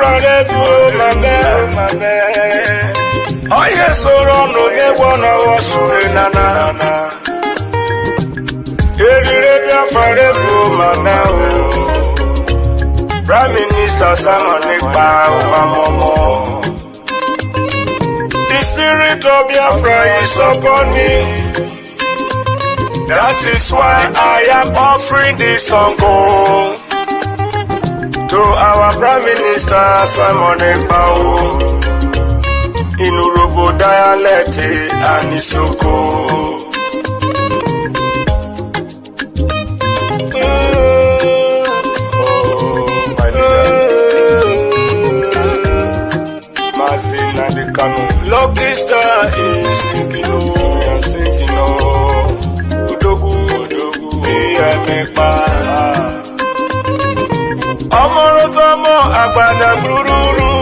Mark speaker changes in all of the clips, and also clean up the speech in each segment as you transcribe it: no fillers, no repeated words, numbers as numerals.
Speaker 1: forever, my man. Oh yes, so run no me wanna wash nana. Forever, my man. Prime Minister Simon Ekpa Njoku. The spirit of Biafra is upon me. That is why I am offering this song to our Prime Minister Simon Ekpa in Urobo dialect and Isoko. Lucky star is sinking, I'm thinking, Udogu, Ekpa. Amorotomo, Agbada Bururu.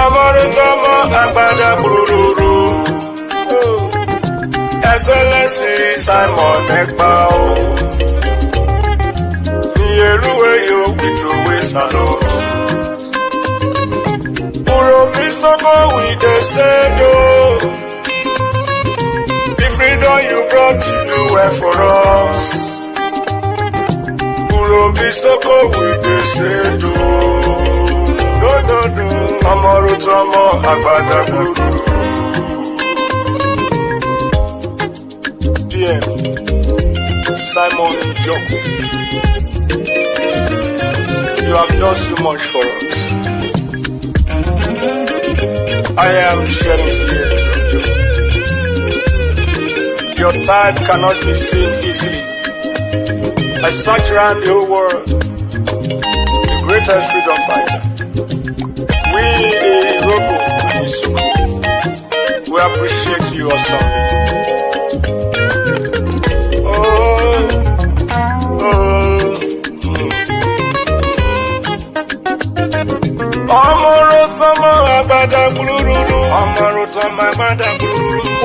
Speaker 1: Amorotomo, Agbada Bururu. Excellency Simon Ekpa. Nieruwe yo, Witruwe Salute. With the sando, the freedom you brought to do well for us. Urobisoko with the sando, no. Amarutomo Agbada Guru. PM Simon Njoku, you have done so much for us. I am shedding tears of joy. Your tide cannot be seen easily. I search around the whole world, the greatest freedom fighter. We, the Robo and Isuku, we appreciate you also.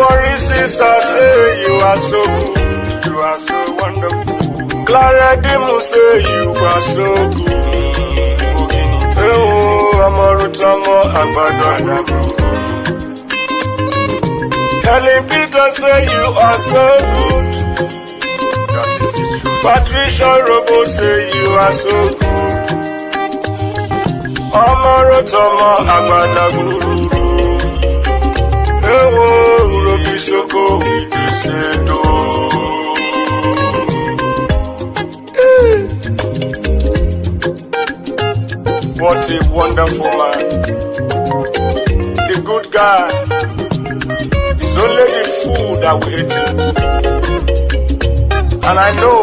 Speaker 1: Worry sister, say you are so good, you are so wonderful. Clara Dimu say you are so good. Oh, Amorutamo Agbada. Helen Peter say you are so good. That is the truth. Patricia Robo say you are so good. Amorutamo Agbada Guru. Urobisoko with the sando. What a wonderful man. The good guy. It's only the food that we eat. And I know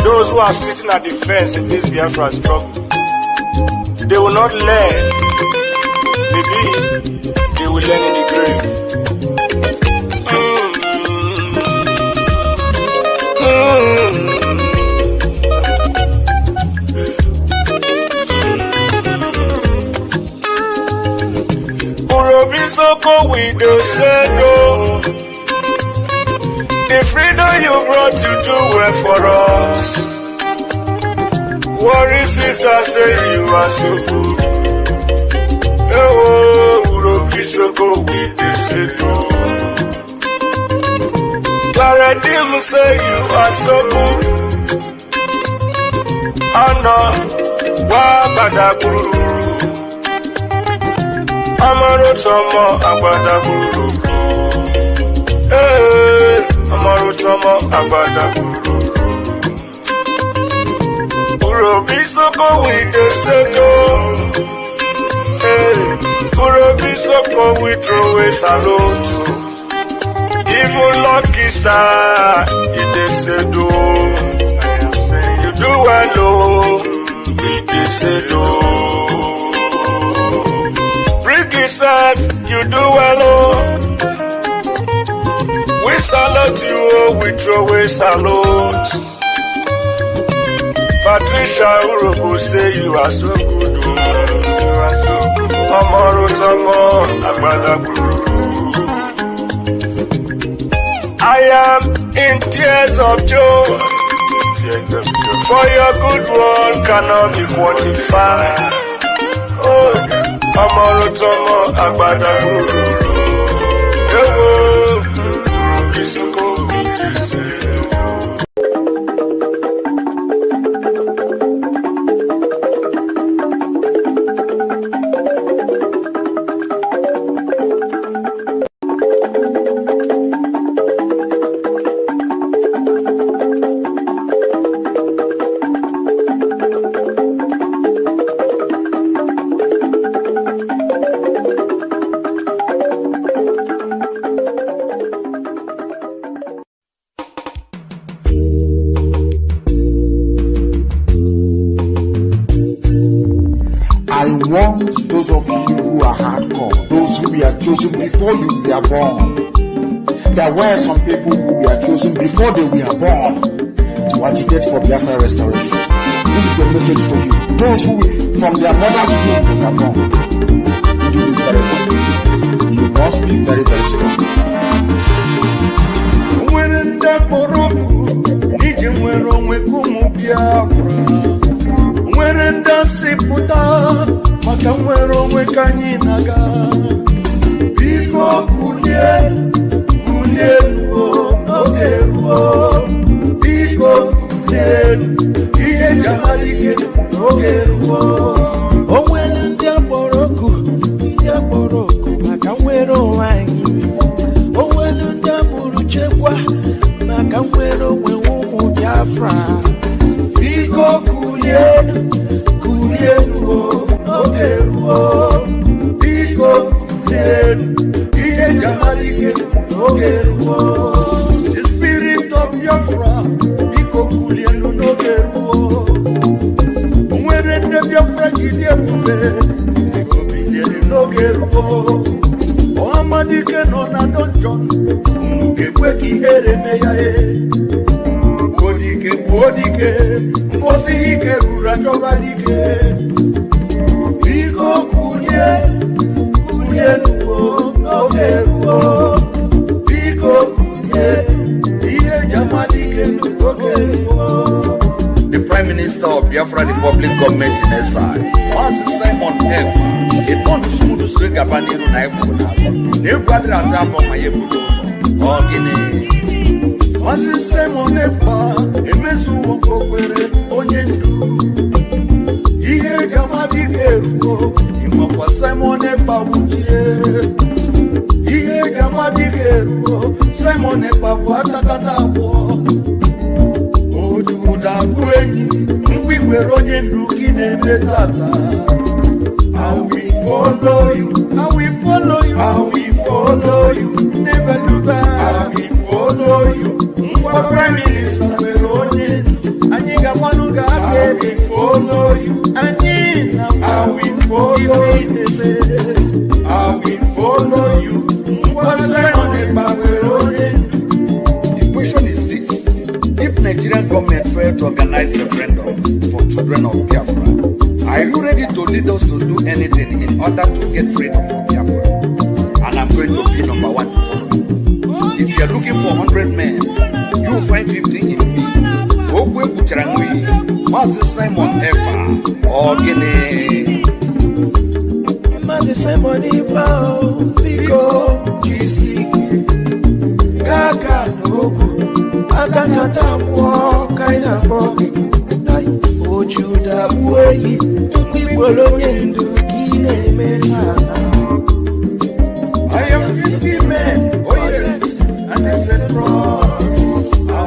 Speaker 1: those who are sitting at the fence in this Biafra struggle, they will not learn. Maybe they will learn in the grave. Urobisoko with the sando. The freedom you brought to do well for us. Worry sister say you are so good. Urobisoko with the sando. Paradim say you are so good. Anna Wabada Guru. Amarutomo Agbada Guru. Amarutomo Agbada Guru. Urobisoko with the sando. Urobisoko we throw a salute. Even lucky star, it is say do. You do well, it is say do. Brgie said, you do well, we salute you, we throw a salute. Patricia Urobo say you are so good, you are so good. Amarutomo Agbada Guru. I am in tears of joy For your good work cannot be quantified. Oh, Amorotomo Agbada Guru. Ewo, Isuko Bidise.
Speaker 2: Those of you who are hardcore, those who were chosen before you were born. There were some people who were chosen before they were born to agitate for Biafra restoration. This is a message for you. Those who from their mother's womb were born. Do this very well. You must be very, very strong.
Speaker 1: When the Boroku, Nijimwero Wekumu Biafra. When the Siputa. Makamwero Wekanyinaga Biko Kulien Ogeruo Biko Kulien Iye Jamalike Ogeruo Owele Ndiaboroku Makamwero Wangi Owele Ndiaburu Chekwa Makamwero Wewumu Biafra Biko Kulien Ogeruo, Biko Kulien, Iye Jamalike Ogeruo. The spirit of Biafra, Biko Kulien Ogeruo. When the Biafra Gideon, Biko Kulien Ogeruo. Oamadike no na donjon, Mugeweki Eremeyae. Bodike, Mosike Rura Jobalike. Biko Kulien Ogeruo, Biko Kulien, Iye Jamalike Ogeruo. The Prime Minister of Biafra Republic Government in exile, Master Simon M. It wants to smooth the string up and in Naibu. Nobody has done for my Ebudo or Guinea. Master Simon Ekpa, Emesu Okwere, Onyendu. Iye Jamalike Ruo, Imokwa Simon Ekpa Wujie. Iye Jamalike Ruo, Simon Ekpa Watatatawo. Ojuda Kwenyi, Mwikwere Onyendu Kinebe Tata. I will follow you, I will follow you, I will follow you, never look back. I will follow you, Mwa Prime Minister Onyendu. Aniga Manuga, I will follow you. I will follow you. I will follow you. The question is this: if Nigerian government failed to organize referendum for children of Biafra, are you ready to lead us to do anything in order to get freedom from Biafra? And I'm going to be number one to follow you. If you are looking for 100 men, you will find 50 in me. Okwe Bucharangui, Master Simon Ekpa, or Guinea. Master Simon Ekpa, Biko, GC, Kaka, Njoku, Atakata, Kaina, Ojuda, Uwe, Kwipolo, Yendu, Kine, Mehata. I am 50 men, oh yes, and I said, I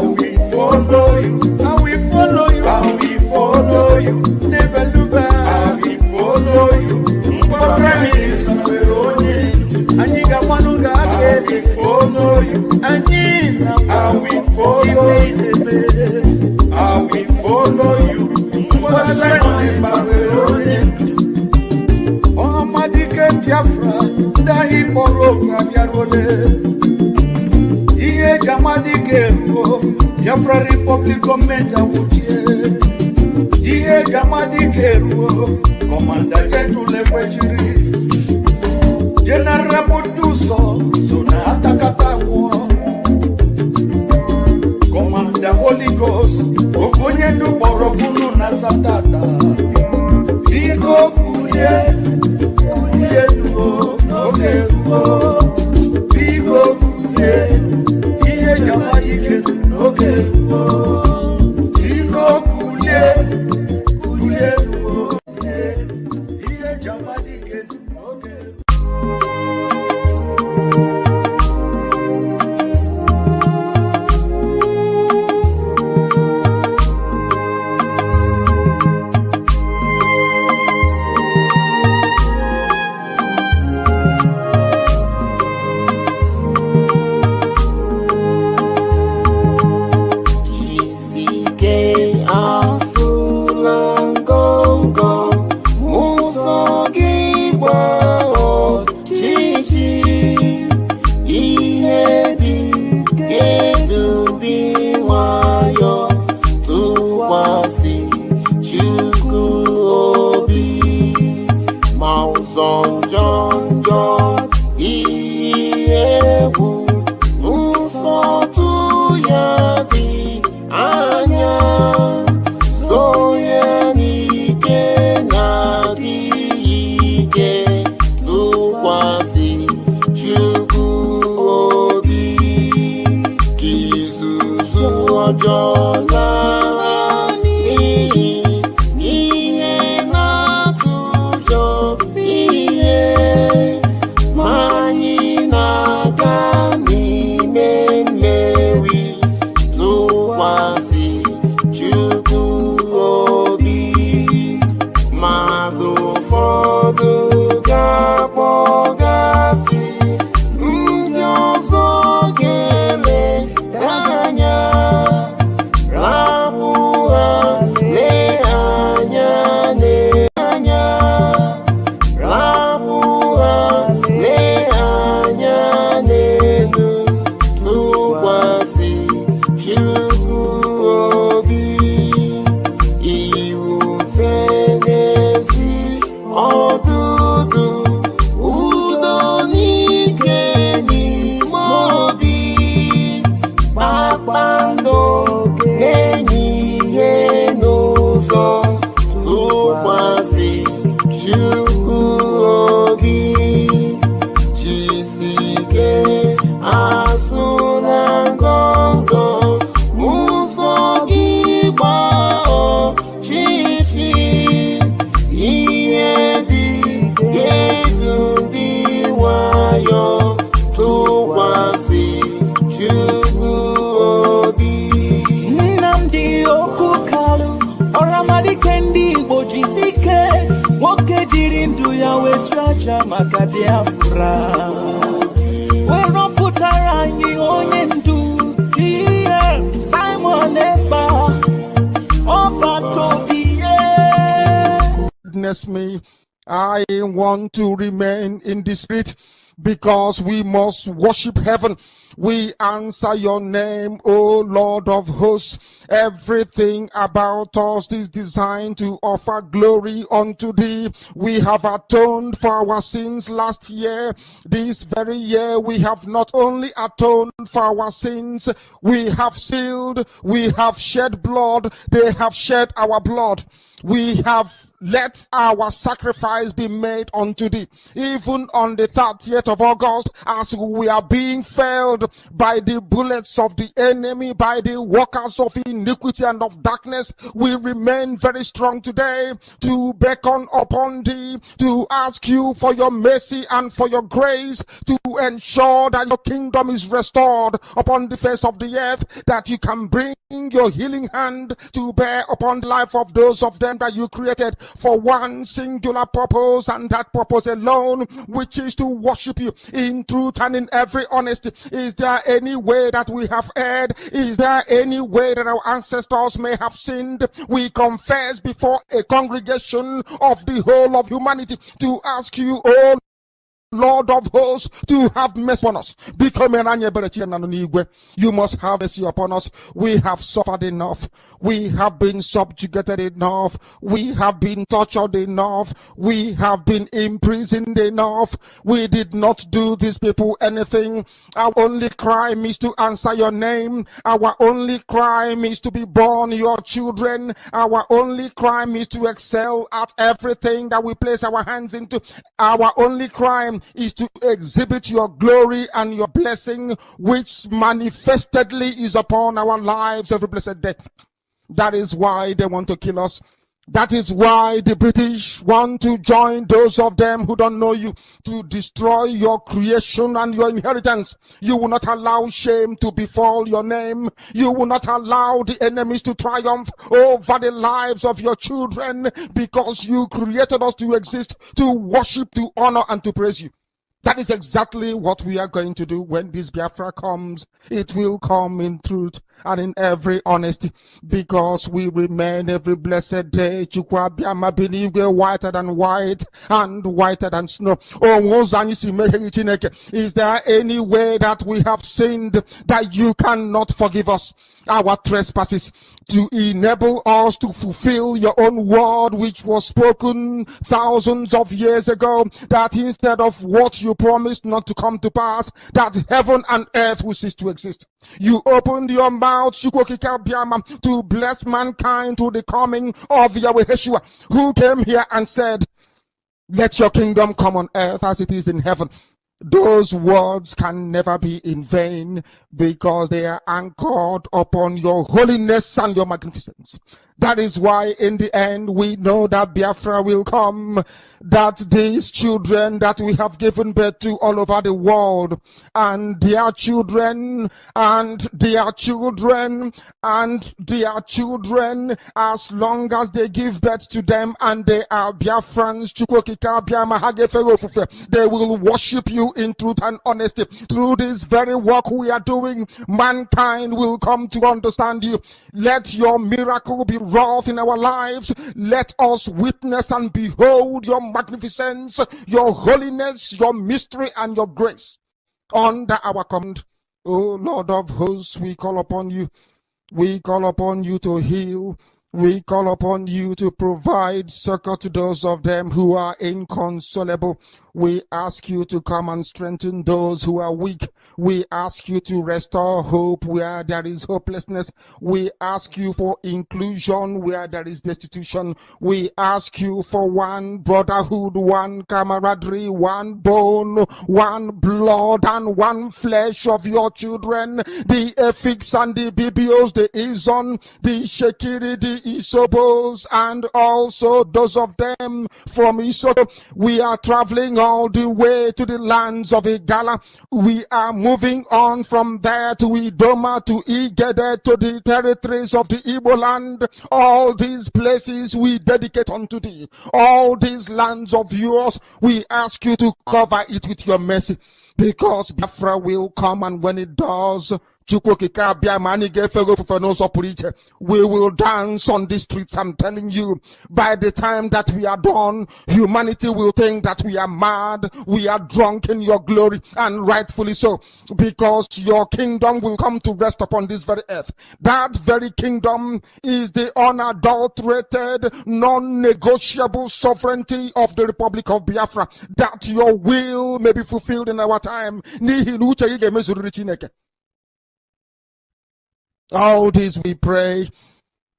Speaker 1: will follow you. I will follow you. I will follow you. Never look back. I will follow you. For Prime Minister Onyendu, Aniga Manuga, I will follow you. Anina, I will follow you. I will follow you. For Simon Onyendu, Oamadike Biafra, Dahi Boroka Biarole, Iye Jamalike Ruo. Biafra Republic Government Awuchie. Iye Jamalike Ruo, Commander General Lewejiri. General Buduso, Sona Atakatawo. Commander Holy Ghost, Ogo
Speaker 3: Maka Biafra, we're putara ni onye ndu here Simon Ekpa
Speaker 4: Witness me, I want to remain in the spirit because we must worship heaven. We answer your name, O Lord of hosts. Everything about us is designed to offer glory unto thee. We have atoned for our sins last year. This very year we have not only atoned for our sins, we have sealed, we have shed blood, they have shed our blood. We have let our sacrifice be made unto thee. Even on the 30th of August, as we are being felled by the bullets of the enemy, by the workers of iniquity and of darkness, we remain very strong today to beckon upon thee, to ask you for your mercy and for your grace, to ensure that your kingdom is restored upon the face of the earth, that you can bring your healing hand to bear upon the life of those of them that you created for one singular purpose, and that purpose alone, which is to worship you in truth and in every honesty. Is there any way that we have erred? Is there any way that our ancestors may have sinned? We confess before a congregation of the whole of humanity to ask you, oh Lord of hosts, to have mercy on us. You must have mercy upon us. We have suffered enough. We have been subjugated enough. We have been tortured enough. We have been imprisoned enough. We did not do these people anything. Our only crime is to answer your name. Our only crime is to be born your children. Our only crime is to excel at everything that we place our hands into. Our only crime is to exhibit your glory and your blessing, which manifestedly is upon our lives every blessed day. That is why they want to kill us. That is why the British want to join those of them who don't know you to destroy your creation and your inheritance. You will not allow shame to befall your name. You will not allow the enemies to triumph over the lives of your children, because you created us to exist, to worship, to honor, and to praise you. That is exactly what we are going to do when this Biafra comes. It will come in truth and in every honesty, because we remain every blessed day whiter than white and whiter than snow. Is there any way that we have sinned that you cannot forgive us our trespasses, to enable us to fulfill your own word, which was spoken thousands of years ago, that instead of what you promised not to come to pass, that heaven and earth will cease to exist? You opened your mouth to bless mankind to the coming of Yahweh Yeshua, who came here and said, let your kingdom come on earth as it is in heaven. Those words can never be in vain, because they are anchored upon your holiness and your magnificence. That is why in the end we know that Biafra will come, that these children that we have given birth to all over the world, and their children, and their children, and their children, as long as they give birth to them and they are Biafrans, they will worship you in truth and honesty. Through this very work we are doing, mankind will come to understand you. Let your miracle be wrought in our lives. Let us witness and behold your magnificence, your holiness, your mystery, and your grace. Under our command, O Lord of hosts, we call upon you. We call upon you to heal. We call upon you to provide succor to those of them who are inconsolable. We ask you to come and strengthen those who are weak. We ask you to restore hope where there is hopelessness. We ask you for inclusion where there is destitution. We ask you for one brotherhood, one camaraderie, one bone, one blood, and one flesh of your children. The Efiks and the Bibios, the Izon, the Shekiri, the Isobos, and also those of them from Isoto. We are traveling all the way to the lands of Igala. We are moving on from there to Idoma, to Igede, to the territories of the Igbo land. All these places we dedicate unto thee. All these lands of yours, we ask you to cover it with your mercy, because Biafra will come, and when it does, we will dance on the streets. I'm telling you, by the time that we are done, humanity will think that we are mad, we are drunk in your glory, and rightfully so, because your kingdom will come to rest upon this very earth. That very kingdom is the unadulterated, non-negotiable sovereignty of the Republic of Biafra, that your will may be fulfilled in our time. All these we pray,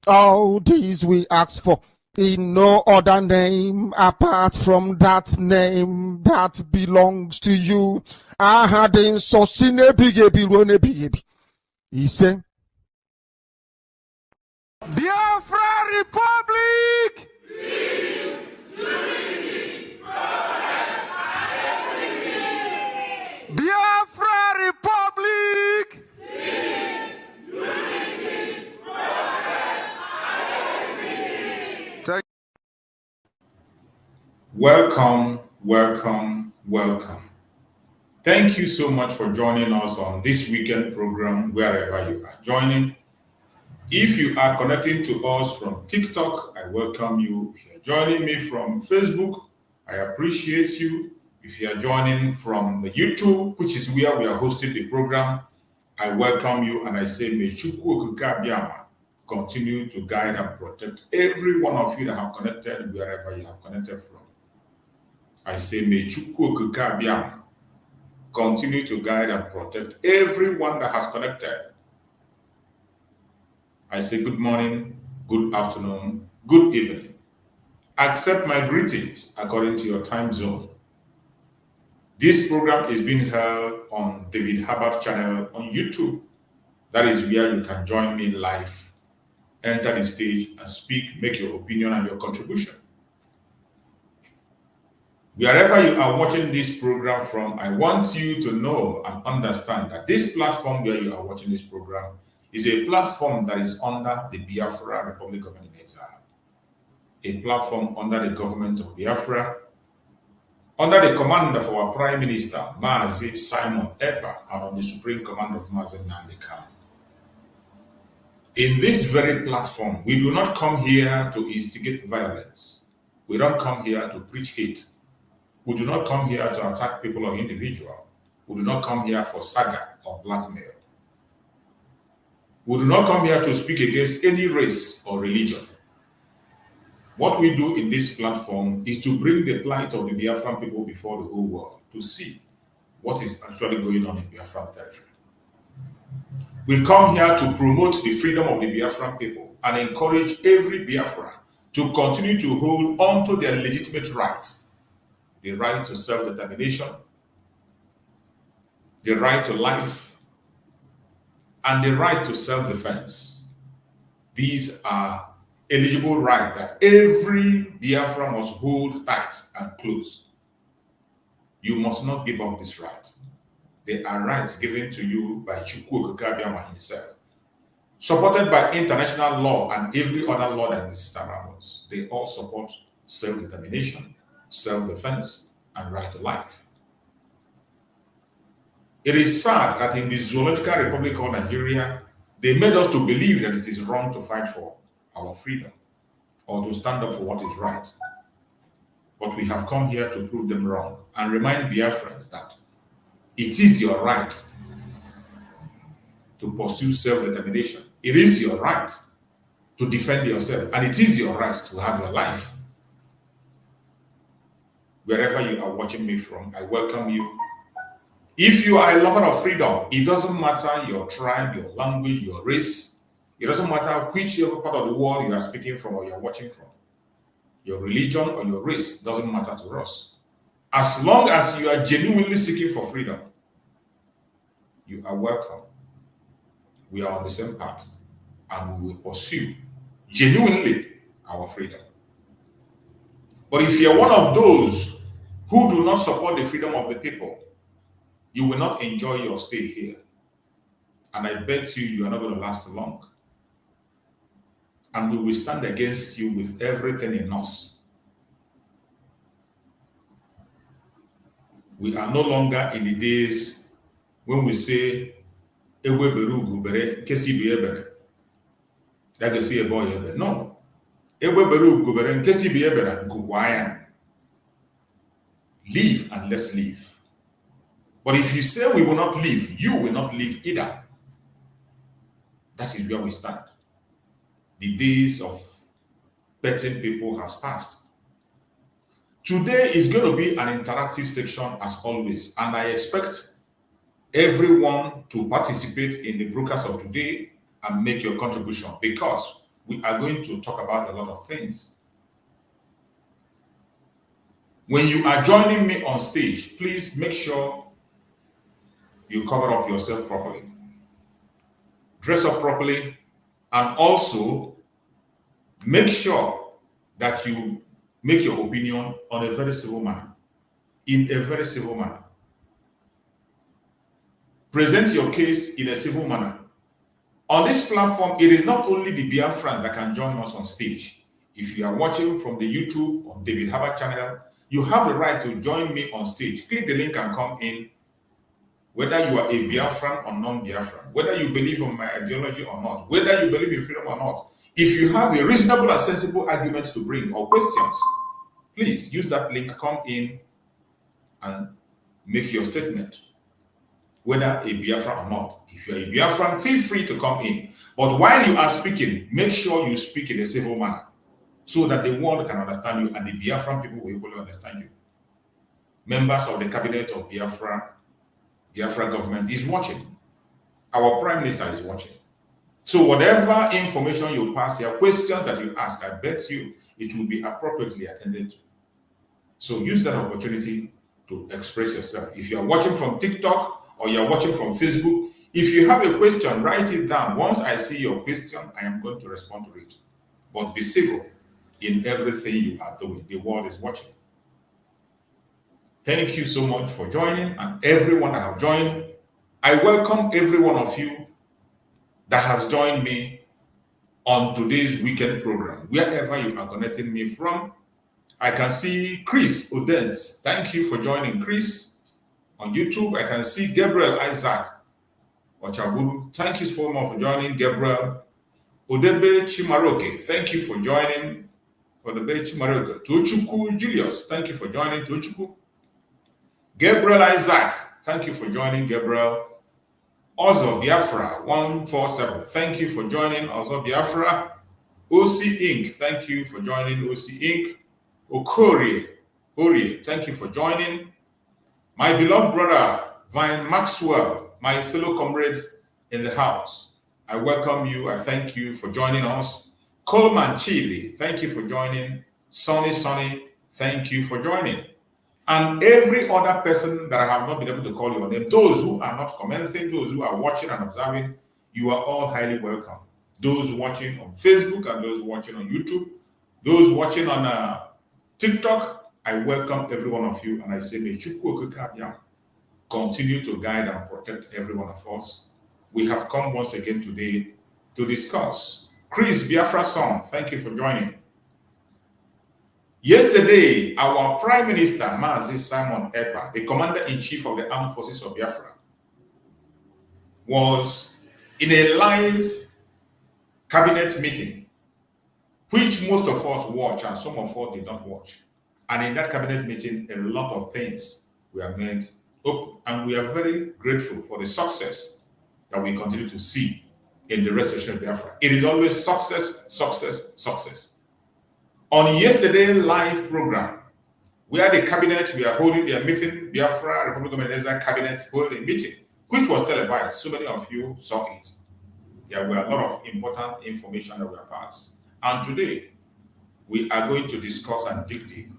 Speaker 4: all these we ask for, in no other name apart from that name that belongs to you. He said,
Speaker 1: Biafra Republic! Biafra Republic!
Speaker 5: Welcome, welcome, welcome. Thank you so much for joining us on this weekend program, wherever you are joining. If you are connecting to us from TikTok, I welcome you. If you are joining me from Facebook, I appreciate you. If you are joining from the YouTube, which is where we are hosting the program, I welcome you, and I say, may Chukwu Okike Abiama continue to guide and protect every one of you that have connected wherever you have connected from. I say, may Chukwu Okike Abiama continue to guide and protect everyone that has connected. I say good morning, good afternoon, good evening. Accept my greetings according to your time zone. This program is being held on David Hubbard channel on YouTube. That is where you can join me live, enter the stage and speak, make your opinion and your contribution. Wherever you are watching this program from, I want you to know and understand that this platform where you are watching this program is a platform that is under the Biafra Republic of Exile, a platform under the government of Biafra, under the command of our Prime Minister, Mazi Simon Ekpa, and on the supreme command of Mazi Nandika. In this very platform, we do not come here to instigate violence. We don't come here to preach hate. We do not come here to attack people or individuals. We do not come here for saga or blackmail. We do not come here to speak against any race or religion. What we do in this platform is to bring the plight of the Biafran people before the whole world to see what is actually going on in Biafran territory. We come here to promote the freedom of the Biafran people and encourage every Biafran to continue to hold on to their legitimate rights. The right to self-determination, the right to life, and the right to self-defense. These are eligible rights that every Biafra must hold tight and close. You must not give up these rights. They are rights given to you by Chukwu Okike himself, supported by international law and every other law that exists around us. They all support self-determination, self-defense, and right to life. It is sad that in the zoological republic of Nigeria, they made us to believe that it is wrong to fight for our freedom or to stand up for what is right. But we have come here to prove them wrong and remind Biafrans that it is your right to pursue self-determination. It is your right to defend yourself, and it is your right to have your life. Wherever you are watching me from, I welcome you. If you are a lover of freedom, it doesn't matter your tribe, your language, your race. It doesn't matter whichever part of the world you are speaking from or you are watching from. Your religion or your race doesn't matter to us. As long as you are genuinely seeking for freedom, you are welcome. We are on the same path, and we will pursue genuinely our freedom. But if you are one of those who do not support the freedom of the people, you will not enjoy your stay here. And I bet you are not going to last long. And we will stand against you with everything in us. We are no longer in the days when we say, Ewe berugu bere, kesi biye bere. That you see a boy here. No. Ewe berugu bere, kesi biye bere, guwaya. Leave and let's leave. But if you say we will not leave, you will not leave either. That is where we stand. The days of betting people has passed. Today is going to be an interactive section as always, and I expect everyone to participate in the broadcast of today and make your contribution, because we are going to talk about a lot of things. When you are joining me on stage, please make sure you cover up yourself properly, dress up properly, and also make sure that you make your opinion on a very civil manner, in a very civil manner. Present your case in a civil manner. On this platform, it is not only the Biafran that can join us on stage. If you are watching from the YouTube on David Hubbard channel, you have the right to join me on stage. Click the link and come in. Whether you are a Biafran or non-Biafran, whether you believe in my ideology or not, whether you believe in freedom or not, if you have a reasonable and sensible argument to bring or questions, please use that link, come in and make your statement, whether a Biafran or not. If you are a Biafran, feel free to come in. But while you are speaking, make sure you speak in a civil manner so that the world can understand you and the Biafran people will able to understand you. Members of the cabinet of Biafra government is watching. Our Prime Minister is watching. So whatever information you pass here, questions that you ask, I bet you it will be appropriately attended to. So use that opportunity to express yourself. If you are watching from TikTok or you are watching from Facebook, if you have a question, write it down. Once I see your question, I am going to respond to it. But be civil in everything you are doing. The world is watching. Thank you so much for joining, and everyone that have joined. I welcome every one of you that has joined me on today's weekend program, wherever you are connecting me from. I can see Chris Odens. Thank you for joining, Chris. On YouTube, I can see Gabriel Isaac Ochaburu. Thank you so much for joining, Gabriel. Odebe Chimaroke, thank you for joining. Odebe Chimaroke. Tochukwu Julius, thank you for joining, Tochukwu. Gabriel Isaac, thank you for joining, Gabriel. Ozo Biafra 147, thank you for joining, Ozo Biafra. OC Inc., thank you for joining, OC Inc. Orie, thank you for joining. My beloved brother, Vine Maxwell, my fellow comrade in the house, I welcome you. I thank you for joining us. Coleman Chile, thank you for joining. Sonny, thank you for joining. And every other person that I have not been able to call your name, those who are not commenting, those who are watching and observing, you are all highly welcome. Those watching on Facebook and those watching on YouTube, those watching on TikTok, I welcome every one of you, and I say, may Chukwu Okike continue to guide and protect every one of us. We have come once again today to discuss. Chris Biafra son, thank you for joining. Yesterday, our Prime Minister, Mazi Simon Ekpa, the Commander-in-Chief of the Armed Forces of Biafra, was in a live cabinet meeting, which most of us watch and some of us did not watch. And in that cabinet meeting, a lot of things were made open. And we are very grateful for the success that we continue to see in the restoration of Biafra. It is always success, success, success. On yesterday's live program, where the cabinet we are holding their meeting, Biafra Republic of Ebenezer cabinet holding a meeting, which was televised. So many of you saw it. There were a lot of important information that were passed. And today, we are going to discuss and dig deep.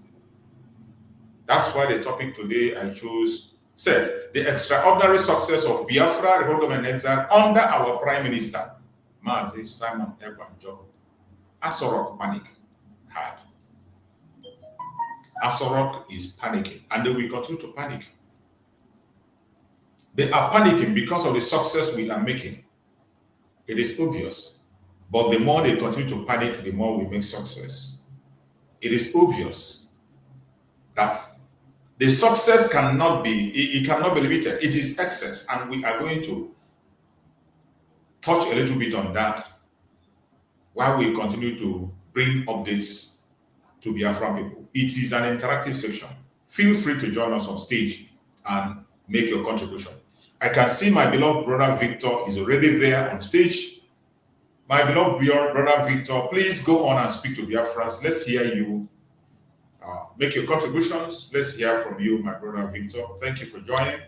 Speaker 5: That's why the topic today I chose said, the extraordinary success of Biafra Republic of Ebenezer under our Prime Minister, Mazi Simon Ekpa Njoku. Asorock panic. Hard. Asorock is panicking, and they will continue to panic. They are panicking because of the success we are making. It is obvious, but the more they continue to panic, the more we make success. It is obvious that the success cannot be limited. It is excess, and we are going to touch a little bit on that while we continue to bring updates to Biafran people. It is an interactive section. Feel free to join us on stage and make your contribution. I can see my beloved brother Victor is already there on stage. My beloved brother Victor, please go on and speak to Biafrans. Let's hear you. Make your contributions. Let's hear from you, my brother Victor. Thank you for joining.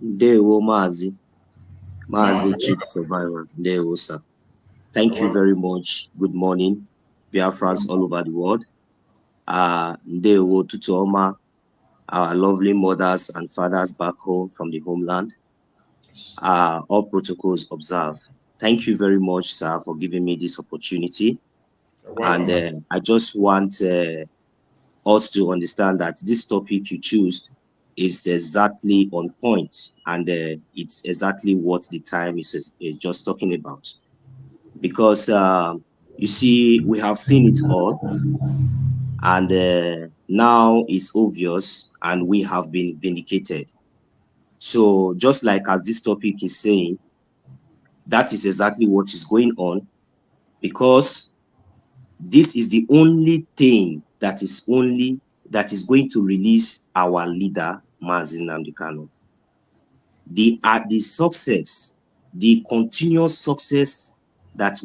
Speaker 6: Dewo Mazi Chief Survivor. Dewo, sir. Thank you very much. Good morning, Biafrans all over the world. Dewo Tutuoma, our lovely mothers and fathers back home from the homeland. All protocols observed. Thank you very much, sir, for giving me this opportunity. And I just want us to understand that this topic you choose is exactly on point, and it's exactly what the time is just talking about. Because you see, we have seen it all, and now it's obvious, and we have been vindicated. So just like as this topic is saying, that is exactly what is going on, because this is the only thing that is going to release our leader, Mazi Nnamdi Kanu. The success, the continuous success that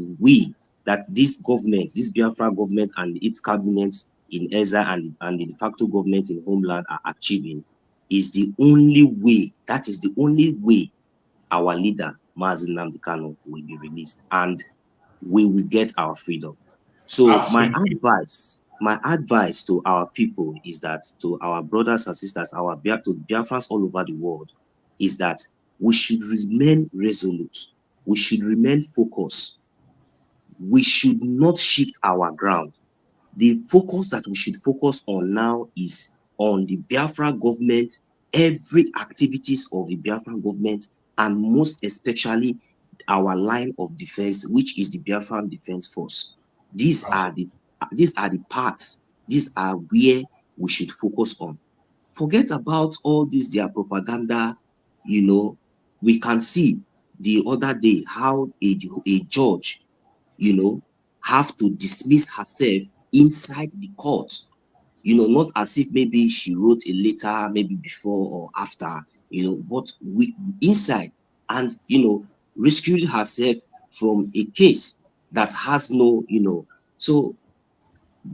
Speaker 6: this government, this Biafra government and its cabinets in Eza and the de facto government in homeland are achieving, is the only way. That is the only way our leader, Mazi Nnamdi Kanu, will be released, and we will get our freedom. So my advice my advice to our people is that, to our brothers and sisters, to Biafrans all over the world, is that we should remain resolute. We should remain focused. We should not shift our ground. The focus that we should focus on now is on the Biafra government, every activities of the Biafra government, and most especially our line of defense, which is the Biafran Defense Force. These are the parts. These are where we should focus on. Forget about all this, their propaganda. You know, we can see the other day how a judge, you know, have to dismiss herself inside the court. You know, not as if maybe she wrote a letter maybe before or after, you know, but inside, and, you know, rescued herself from a case that has no, you know. So,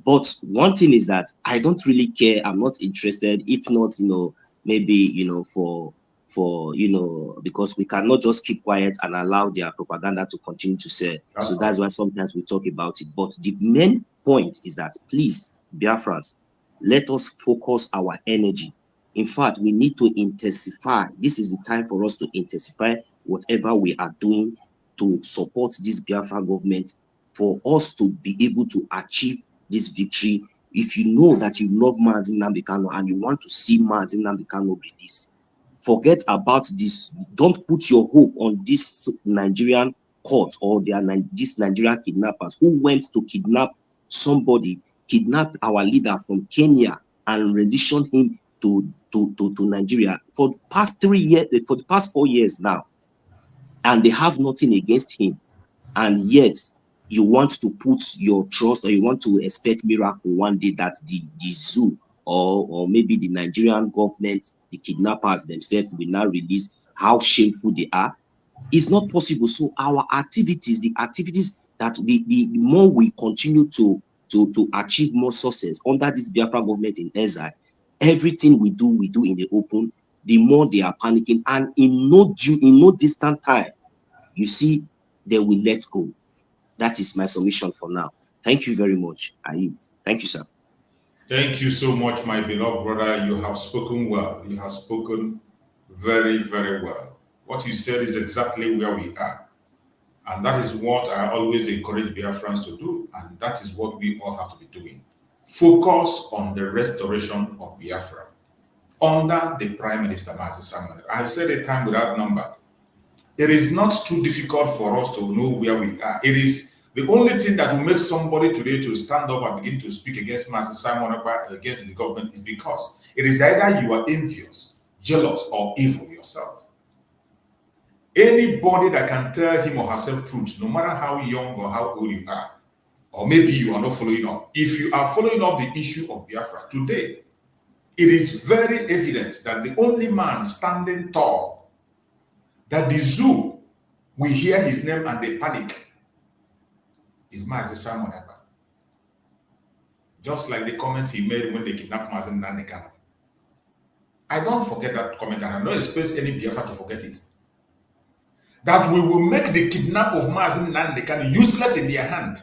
Speaker 6: but one thing is that I don't really care. I'm not interested. If not, you know, maybe, you know, for you know, because we cannot just keep quiet and allow their propaganda to continue to sell. So that's why sometimes we talk about it. But the main point is that, please, Biafrans, let us focus our energy. In fact, we need to intensify. This is the time for us to intensify whatever we are doing to support this Biafra government, for us to be able to achieve this victory. If you know that you love Mazi Nnamdi Kanu and you want to see Mazi Nnamdi Kanu released, forget about this. Don't put your hope on this Nigerian court or these Nigerian kidnappers who went to kidnap somebody, kidnap our leader from Kenya and rendition him to Nigeria for the past 3 years, for the past 4 years now, and they have nothing against him, and yet you want to put your trust, or you want to expect miracle one day that the zoo or maybe the Nigerian government, the kidnappers themselves, will now release how shameful they are. It's not possible. So our activities, the activities that the more we continue to achieve more success under this Biafra government in exile, everything we do in the open, the more they are panicking, and in no distant time, you see, they will let go. That is my submission for now. Thank you very much. Thank you, sir.
Speaker 5: Thank you so much, my beloved brother. You have spoken well. You have spoken very, very well. What you said is exactly where we are. And that is what I always encourage Biafrans to do. And that is what we all have to be doing. Focus on the restoration of Biafra under the Prime Minister, Mazi Samuel. I've said a time without number. It is not too difficult for us to know where we are. It is the only thing that will make somebody today to stand up and begin to speak against Mazi Simon, against the government, is because it is either you are envious, jealous, or evil yourself. Anybody that can tell him or herself truth, no matter how young or how old you are, or maybe you are not following up. If you are following up the issue of Biafra today, it is very evident that the only man standing tall, that the zoo will hear his name and they panic, is Mazi Simon Ekpa. Just like the comment he made when they kidnapped Mazi Nnamdi Kanu. I don't forget that comment, and I don't expect any Biafra to forget it. That we will make the kidnap of Mazi Nnamdi Kanu useless in their hand.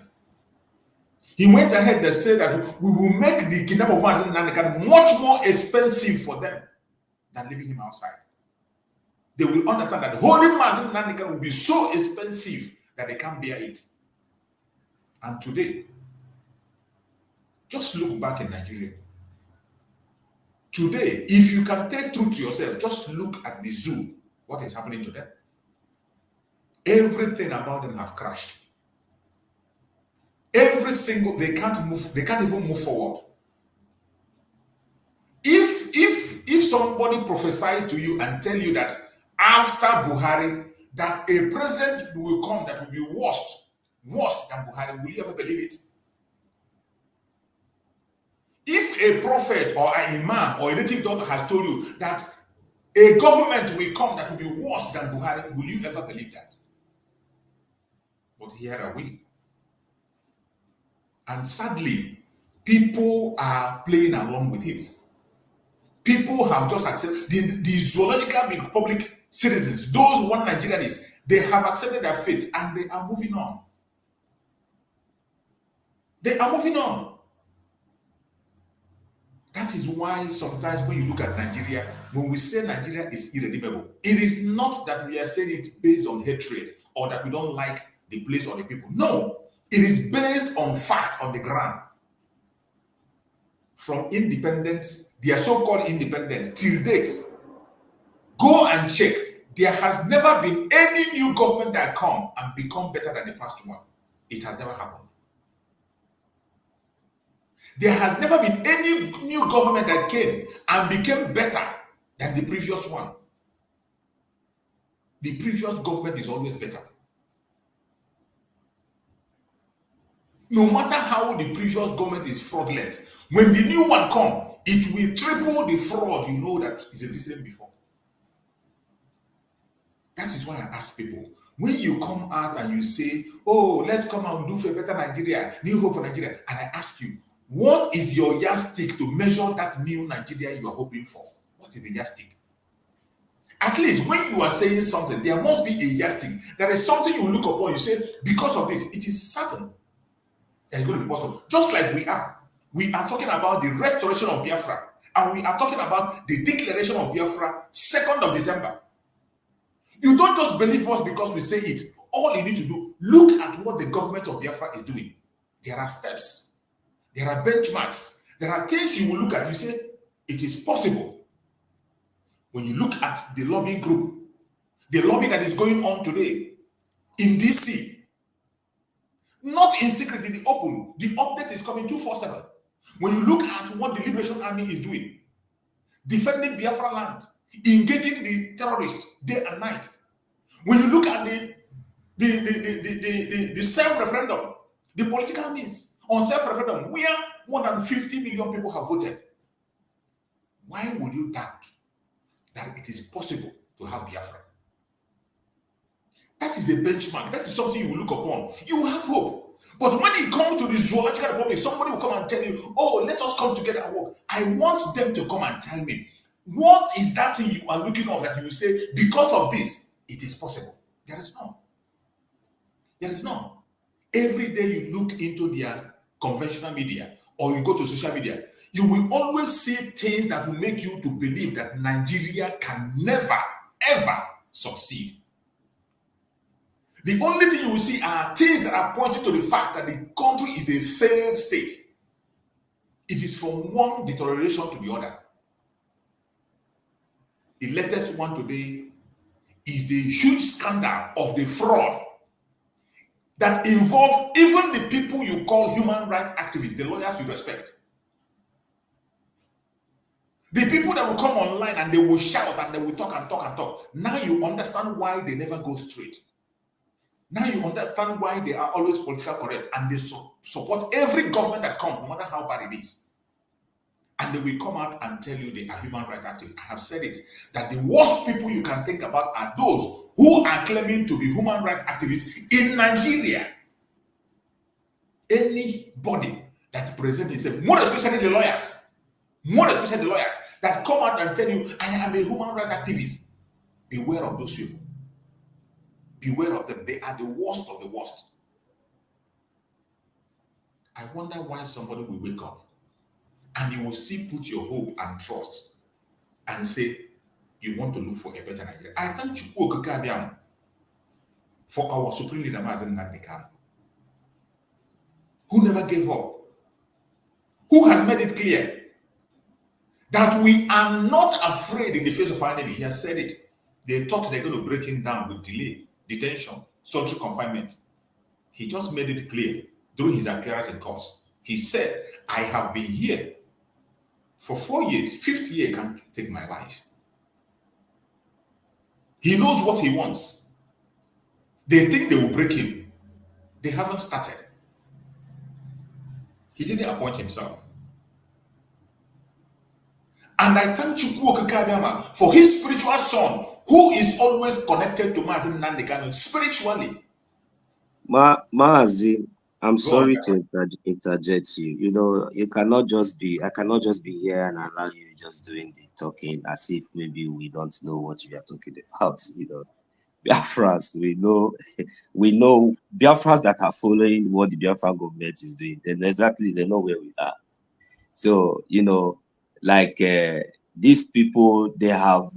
Speaker 5: He went ahead and said that we will make the kidnap of Mazi Nnamdi Kanu much more expensive for them than leaving him outside. They will understand that holding Mazi Nnamdi Kanu will be so expensive that they can't bear it. And today, just look back in Nigeria. Today, if you can take truth to yourself, just look at the zoo. What is happening to them? Everything about them have crashed. Every single, they can't move, they can't even move forward. If somebody prophesied to you and tell you that after Buhari, that a president will come that will be worse than Buhari, will you ever believe it? If a prophet or an imam or a native doctor has told you that a government will come that will be worse than Buhari, will you ever believe that? But here are we. And sadly, people are playing along with it. People have just accepted, the zoological public citizens, those one Nigerians, they have accepted their fate and they are moving on. They are moving on. That is why sometimes when you look at Nigeria, when we say Nigeria is irredeemable, it is not that we are saying it based on hatred or that we don't like the place or the people. No, it is based on fact on the ground. From independence, their so-called independence till date, go and check. There has never been any new government that come and become better than the past one. It has never happened. There has never been any new government that came and became better than the previous one. The previous government is always better. No matter how the previous government is fraudulent, when the new one comes, it will triple the fraud you know that is existing before. That is why I ask people, when you come out and you say, oh, let's come out and do for a better Nigeria, new hope for Nigeria, and I ask you, what is your yardstick to measure that new Nigeria you are hoping for? What is the yardstick? At least when you are saying something, there must be a yardstick. There is something you look upon, you say, because of this, it is certain that it's going to be possible. Just like we are. We are talking about the restoration of Biafra, and we are talking about the declaration of Biafra 2nd of December. You don't just believe us because we say it. All you need to do, look at what the government of Biafra is doing. There are steps. There are benchmarks. There are things you will look at. You say, it is possible. When you look at the lobbying group, the lobby that is going on today in DC, not in secret, in the open, the update is coming 247. When you look at what the Liberation Army is doing, defending Biafra land, engaging the terrorists day and night. When you look at the self-referendum, the political means on self-referendum, where more than 50 million people have voted, why would you doubt that it is possible to have Biafra? That is the benchmark. That is something you will look upon. You will have hope. But when it comes to the zoological republic, somebody will come and tell you, oh, let us come together and work. I want them to come and tell me, what is that thing you are looking on that you say, because of this, it is possible? There is none. There is none. Every day you look into their conventional media or you go to social media, you will always see things that will make you to believe that Nigeria can never, ever succeed. The only thing you will see are things that are pointing to the fact that the country is a failed state. It is from one deterioration to the other. The latest one today is the huge scandal of the fraud that involve even the people you call human rights activists, the lawyers you respect. The people that will come online and they will shout and they will talk and talk and talk. Now you understand why they never go straight. Now you understand why they are always political correct and they support every government that comes, no matter how bad it is. And they will come out and tell you they are human rights activists. I have said it, that the worst people you can think about are those who are claiming to be human rights activists in Nigeria. Anybody that presents itself, more especially the lawyers, that come out and tell you, I am a human rights activist. Beware of those people. Beware of them. They are the worst of the worst. I wonder why somebody will wake up and you will still put your hope and trust and say you want to look for a better Nigeria. I thank you for our supreme leader, Mazen Nandekano, who never gave up, who has made it clear that we are not afraid in the face of our enemy. He has said it. They thought they're going to break him down with delay, detention, solitary confinement. He just made it clear during his appearance in court. He said, I have been here for 4 years. 5th year can't take my life. He knows what he wants. They think they will break him. They haven't started. He didn't appoint himself. And I thank Chukwu Okeke for his spiritual son, who is always connected to Mazen Nandekano spiritually.
Speaker 6: Maazi, I'm sorry to interject you. You know, I cannot just be here and allow you just doing the talking as if maybe we don't know what you are talking about. You know, Biafrans, we know Biafrans that are following what the Biafra government is doing. Then exactly they know where we are. So, you know, like these people, they have,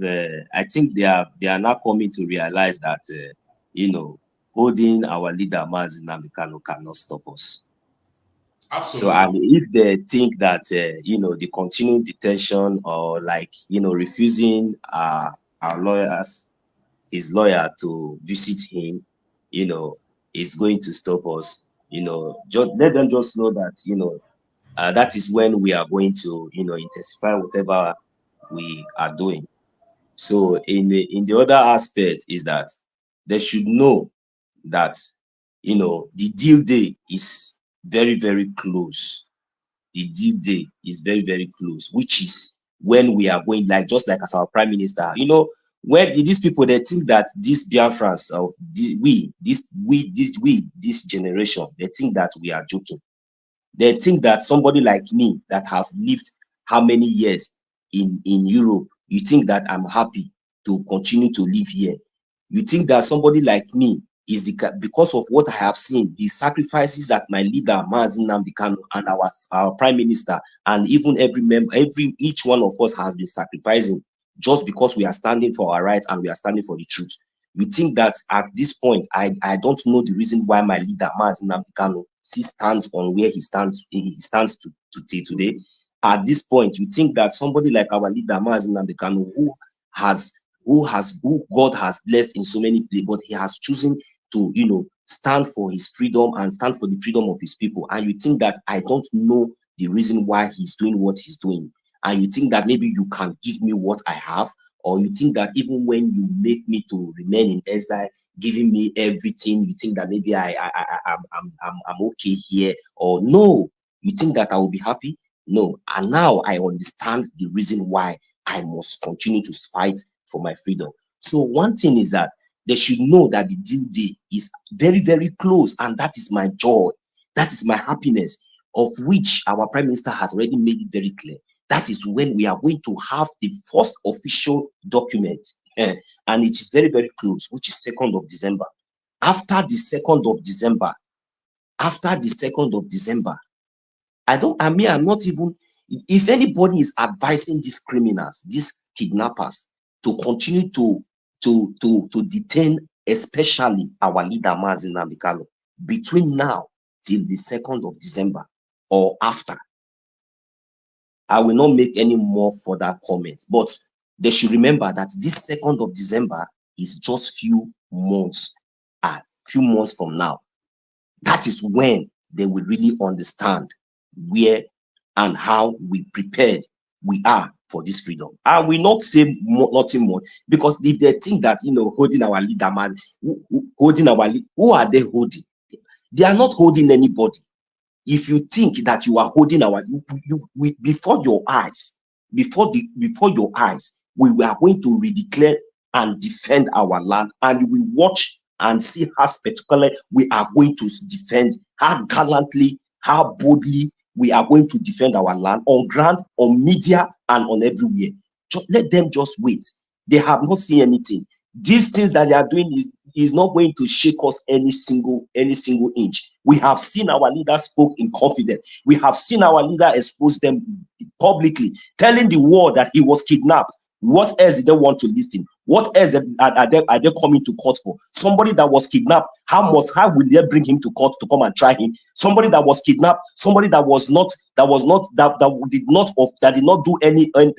Speaker 6: I think they are now coming to realize that, you know, holding our leader Mazi Nnamdi Kanu cannot stop us. So,
Speaker 5: Absolutely.
Speaker 6: and if they think that, you know, the continued detention or like, you know, refusing our lawyers, his lawyer to visit him, you know, is going to stop us, you know, just let them just know that, you know, that is when we are going to, you know, intensify whatever we are doing. So in the other aspect is that they should know that, you know, the due day is very, very close. The due day is very, very close, which is when we are going, like just like as our prime minister, you know, when these people, they think that these Biafrans of this generation, they think that we are joking. They think that somebody like me that have lived how many years in Europe, you think that I'm happy to continue to live here. You think that somebody like me is because of what I have seen, the sacrifices that my leader Mazi Nnamdi Kanu and our prime minister and even each one of us has been sacrificing just because we are standing for our rights and we are standing for the truth. You think that at this point, I don't know the reason why my leader Mazi Nnamdi Kanu stands on where he stands today. At this point, you think that somebody like our leader Mazi Nnamdi Kanu, who God has blessed in so many places, but he has chosen to, you know, stand for his freedom and stand for the freedom of his people. And you think that I don't know the reason why he's doing what he's doing. And you think that maybe you can give me what I have, or you think that even when you make me to remain in exile, giving me everything, you think that maybe I'm okay here, or no, you think that I will be happy? No. And now I understand the reason why I must continue to fight for my freedom. So one thing is that they should know that the due day is very, very close, and that is my joy. That is my happiness, of which our prime minister has already made it very clear. That is when we are going to have the first official document, and it is very, very close, which is 2nd of December. After the 2nd of December, I'm not even, if anybody is advising these criminals, these kidnappers, to continue to detain, especially our leader Mazi Nnamdi Kanu, between now till the 2nd of December or after, I will not make any more further comments. But they should remember that this 2nd of December is just few months from now. That is when they will really understand where and how we are for this freedom. I will not say nothing more, because if they think that, you know, holding our leader, who are they holding? They are not holding anybody. If you think that you are holding before your eyes, we are going to redeclare and defend our land, and we watch and see how spectacular we are going to defend, how gallantly, how boldly we are going to defend our land on ground, on media, and on everywhere. Let them just wait. They have not seen anything. These things that they are doing is not going to shake us any single inch. We have seen our leader spoke in confidence. We have seen our leader expose them publicly, telling the world that he was kidnapped. What else did they want to listen? What else are they coming to court for? Somebody that was kidnapped, how will they bring him to court to come and try him? Somebody that was kidnapped, somebody that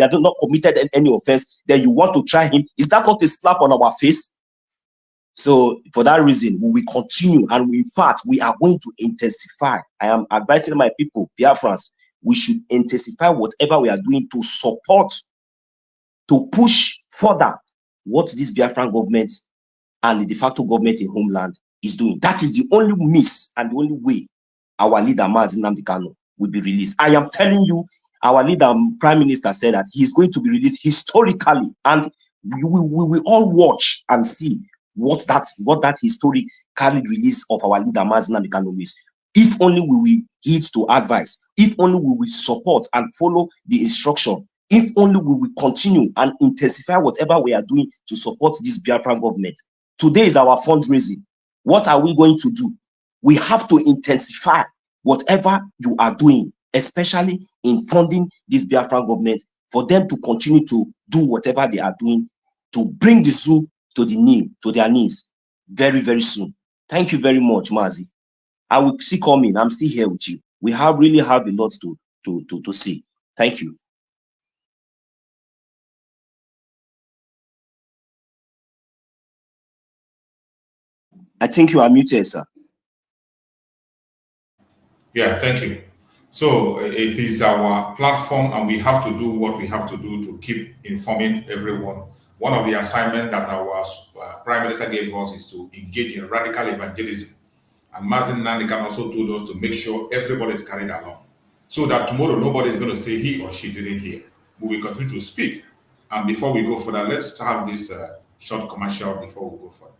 Speaker 6: did not committed any offense, then you want to try him? Is that not a slap on our face? So for that reason, we will continue, and in fact, we are going to intensify. I am advising my people, Biafrans, we should intensify whatever we are doing to support, to push further what this Biafran government and the de facto government in homeland is doing. That is the only means and the only way our leader Mazi Nnamdi Kanu will be released. I am telling you, our leader Prime Minister said that he is going to be released historically, and we will all watch and see what that historically release of our leader Mazi Nnamdi Kanu is. If only we will heed to advice, if only we will support and follow the instruction, if only we will continue and intensify whatever we are doing to support this Biafran government. Today is our fundraising. What are we going to do? We have to intensify whatever you are doing, especially in funding this Biafran government for them to continue to do whatever they are doing to bring the zoo to their knees very, very soon. Thank you very much, Mazi. I will see coming. I'm still here with you. We really have a lot to see. Thank you. I think you are muted, sir.
Speaker 5: Yeah, thank you. So it is our platform, and we have to do what we have to do to keep informing everyone. One of the assignments that our Prime Minister gave us is to engage in radical evangelism. And Mazin Nandikan also told us to make sure everybody is carried along, so that tomorrow nobody is going to say he or she didn't hear. We will continue to speak. And before we go further, let's have this short commercial before we go further.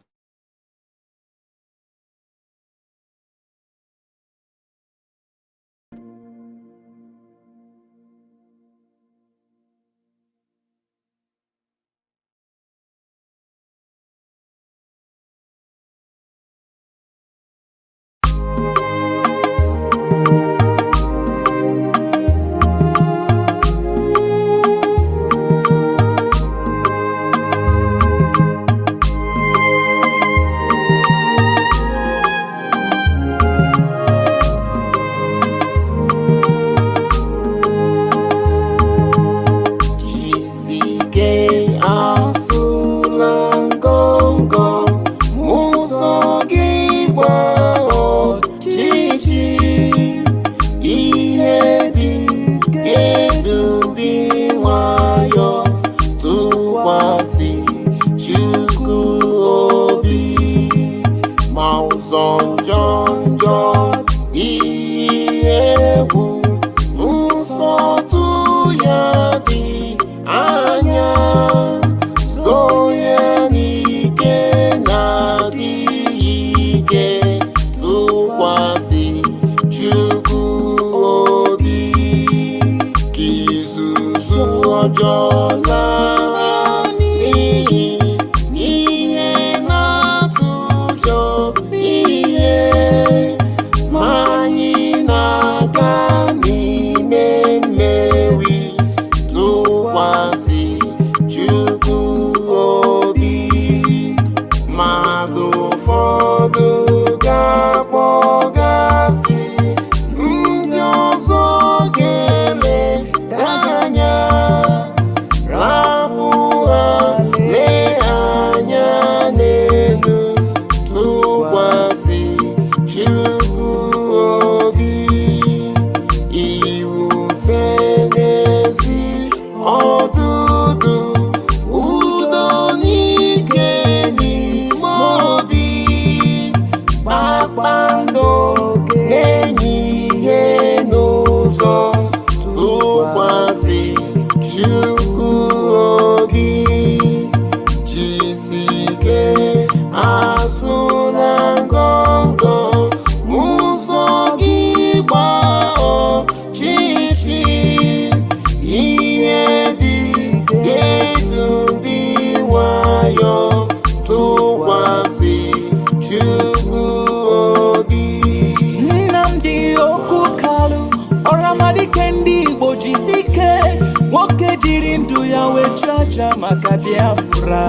Speaker 3: Maka Biafra,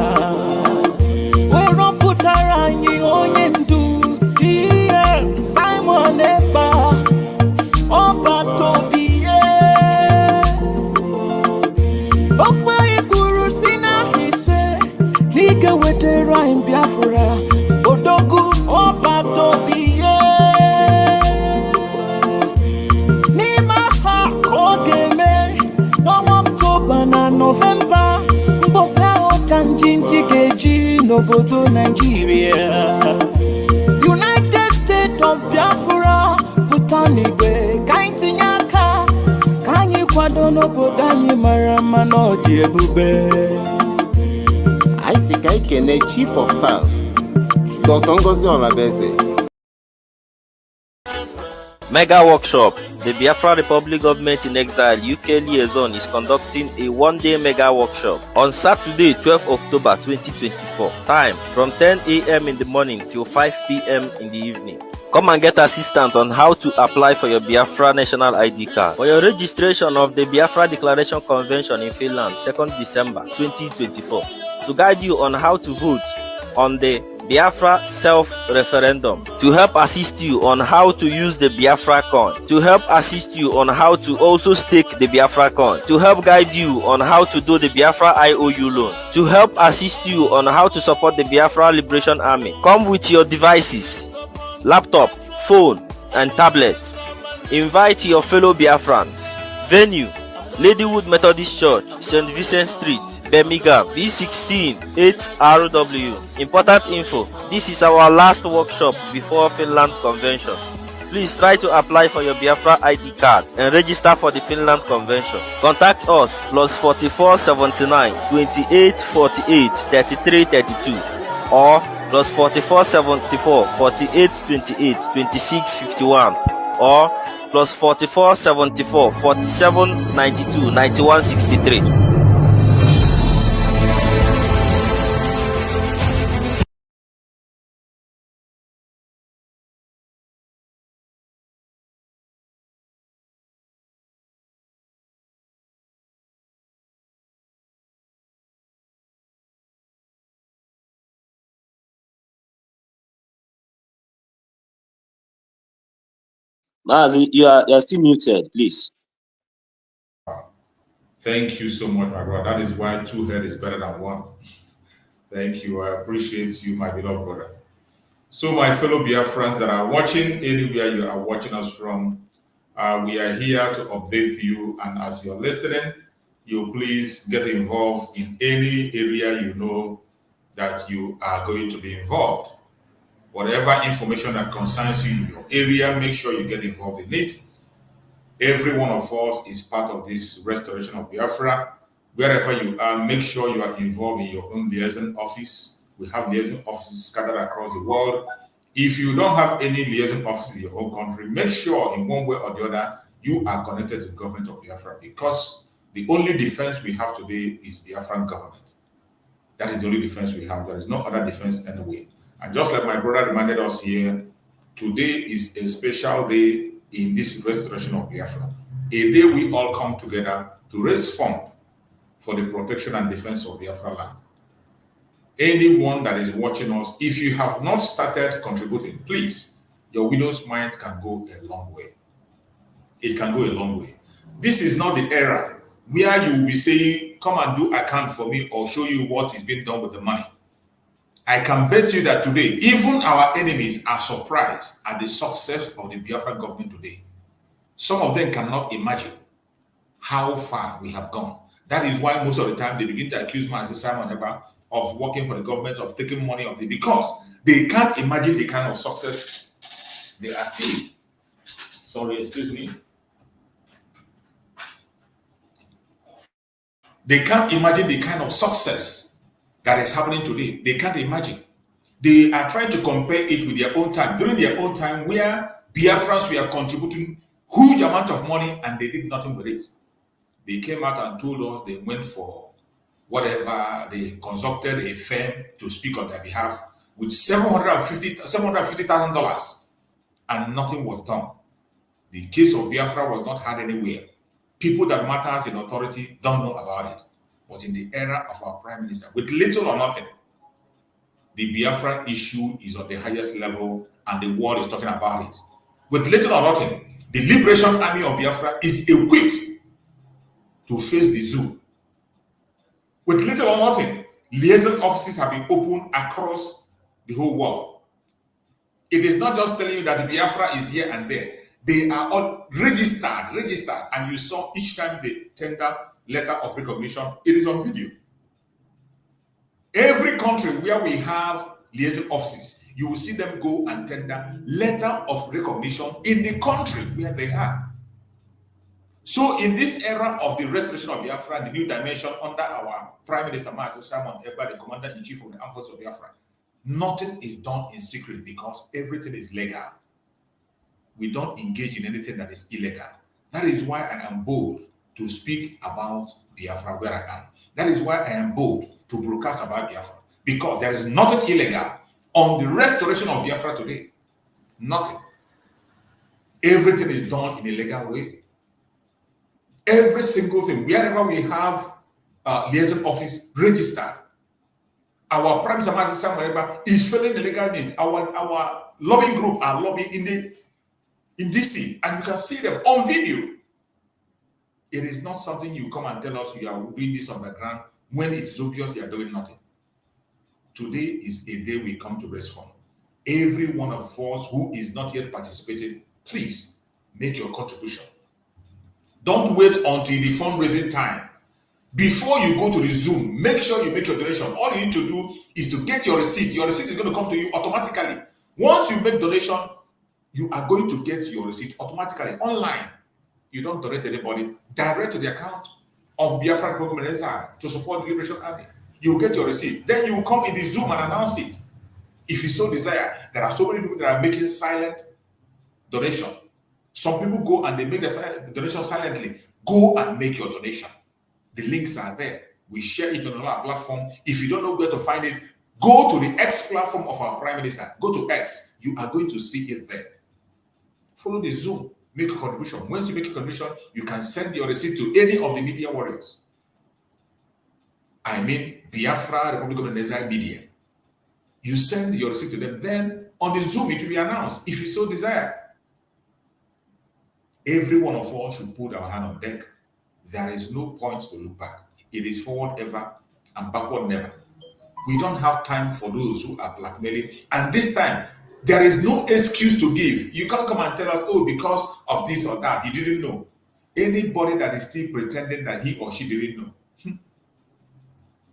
Speaker 3: we're put around onye ndu, Simon Ekpa, Oba Tobie, Okwa Ikuru Sina Hise, Nika Wetera in Biafra, Odogu Oba Tobie, Nima Ha Kogeme, no October na November. Nobodo Nigeria, United States of Biafra, Butanigwe, Kaintinyaka, Kanyi Kwado Nobodo Anyi Marama no Diebube.
Speaker 7: Isaac Aikene, Chief of Staff, Dr. Ngozi Olabese.
Speaker 8: Mega Workshop. The Biafra Republic Government in Exile UK Liaison is conducting a one-day mega workshop on Saturday, 12 October 2024. Time from 10 a.m. in the morning till 5 p.m. in the evening. Come and get assistance on how to apply for your Biafra national ID card. For your registration of the Biafra Declaration Convention in Finland, 2nd December 2024, to guide you on how to vote on the Biafra self-referendum, to help assist you on how to use the Biafra coin, to help assist you on how to also stake the Biafra coin, to help guide you on how to do the Biafra IOU loan, to help assist you on how to support the Biafra Liberation Army. Come with your devices, laptop, phone, and tablets. Invite your fellow Biafrans. Venue: Ladywood Methodist Church, St. Vincent Street, Birmingham, B16 8RW. Important info: this is our last workshop before Finland Convention. Please try to apply for your Biafra ID card and register for the Finland Convention. Contact us +44 79 28 48 33 32 or +44 74 48 28 26 51 or +44 74 47 92 91 63.
Speaker 6: Mazi, you're still muted, please.
Speaker 5: Thank you so much, my brother. That is why two heads is better than one. Thank you. I appreciate you, my beloved brother. So, my fellow Biafrans that are watching, anywhere you are watching us from, we are here to update you. And as you're listening, you please get involved in any area you know that you are going to be involved. Whatever information that concerns you in your area, make sure you get involved in it. Every one of us is part of this restoration of Biafra. Wherever you are, make sure you are involved in your own liaison office. We have liaison offices scattered across the world. If you don't have any liaison offices in your own country, make sure in one way or the other, you are connected to the government of Biafra, because the only defense we have today is Biafran government. That is the only defense we have. There is no other defense anyway. And just like my brother reminded us here, today is a special day in this restoration of Biafra. A day we all come together to raise funds for the protection and defense of Biafra land. Anyone that is watching us, if you have not started contributing, please, your widow's mind can go a long way. It can go a long way. This is not the era where you will be saying, come and do account for me or show you what is being done with the money. I can bet you that today, even our enemies are surprised at the success of the Biafra government today. Some of them cannot imagine how far we have gone. That is why most of the time they begin to accuse Mazi Simon Ekpa of working for the government, of taking money of the, because they can't imagine the kind of success they are seeing. Sorry, excuse me. They can't imagine the kind of success that is happening today. They can't imagine. They are trying to compare it with their own time. During their own time, where Biafrans were contributing huge amount of money and they did nothing with it. They came out and told us they went for whatever, they consulted a firm to speak on their behalf with $750,000 and nothing was done. The case of Biafra was not heard anywhere. People that matters in authority don't know about it. But in the era of our Prime Minister, with little or nothing, the Biafra issue is on the highest level and the world is talking about it. With little or nothing, the Liberation Army of Biafra is equipped to face the zoo. With little or nothing, liaison offices have been opened across the whole world. It is not just telling you that the Biafra is here and there. They are all registered, and you saw each time they tender letter of recognition, it is on video. Every country where we have liaison offices, you will see them go and tender letter of recognition in the country where they are. So in this era of the restoration of Biafra, the new dimension under our Prime Minister Mazi Simon Ekpa, the Commander-in-Chief of the Armed Forces of Biafra, nothing is done in secret because everything is legal. We don't engage in anything that is illegal. That is why I am bold to speak about Biafra where I am. That is why I am bold to broadcast about Biafra, because there is nothing illegal on the restoration of Biafra today. Nothing. Everything is done in a legal way. Every single thing, wherever we have liaison office registered, our Prime Minister Samuel is following the legal means. Our lobbying group are lobbying in DC, and you can see them on video. It is not something you come and tell us you are doing this on the ground when it is obvious you are doing nothing. Today is a day we come to rest from. Every one of us who is not yet participating, please make your contribution. Don't wait until the fundraising time. Before you go to the Zoom, make sure you make your donation. All you need to do is to get your receipt. Your receipt is going to come to you automatically. Once you make donation, you are going to get your receipt automatically online. You don't donate to anybody. Direct to the account of Biafra Program to support the Liberation Army. You will get your receipt. Then you will come in the Zoom and announce it. If you so desire, there are so many people that are making silent donation. Some people go and they make the donation silently. Go and make your donation. The links are there. We share it on our platform. If you don't know where to find it, go to the X platform of our Prime Minister. Go to X. You are going to see it there. Follow the Zoom. Make a contribution. Once you make a contribution, you can send your receipt to any of the media warriors. I mean, Biafra, Republic of Nigeria media. You send your receipt to them. Then on the Zoom, it will be announced if you so desire. Every one of us should put our hand on deck. There is no point to look back. It is forward ever and backward never. We don't have time for those who are blackmailing. And this time, there is no excuse to give. You can't come and tell us, oh, because of this or that, you didn't know. Anybody that is still pretending that he or she didn't know,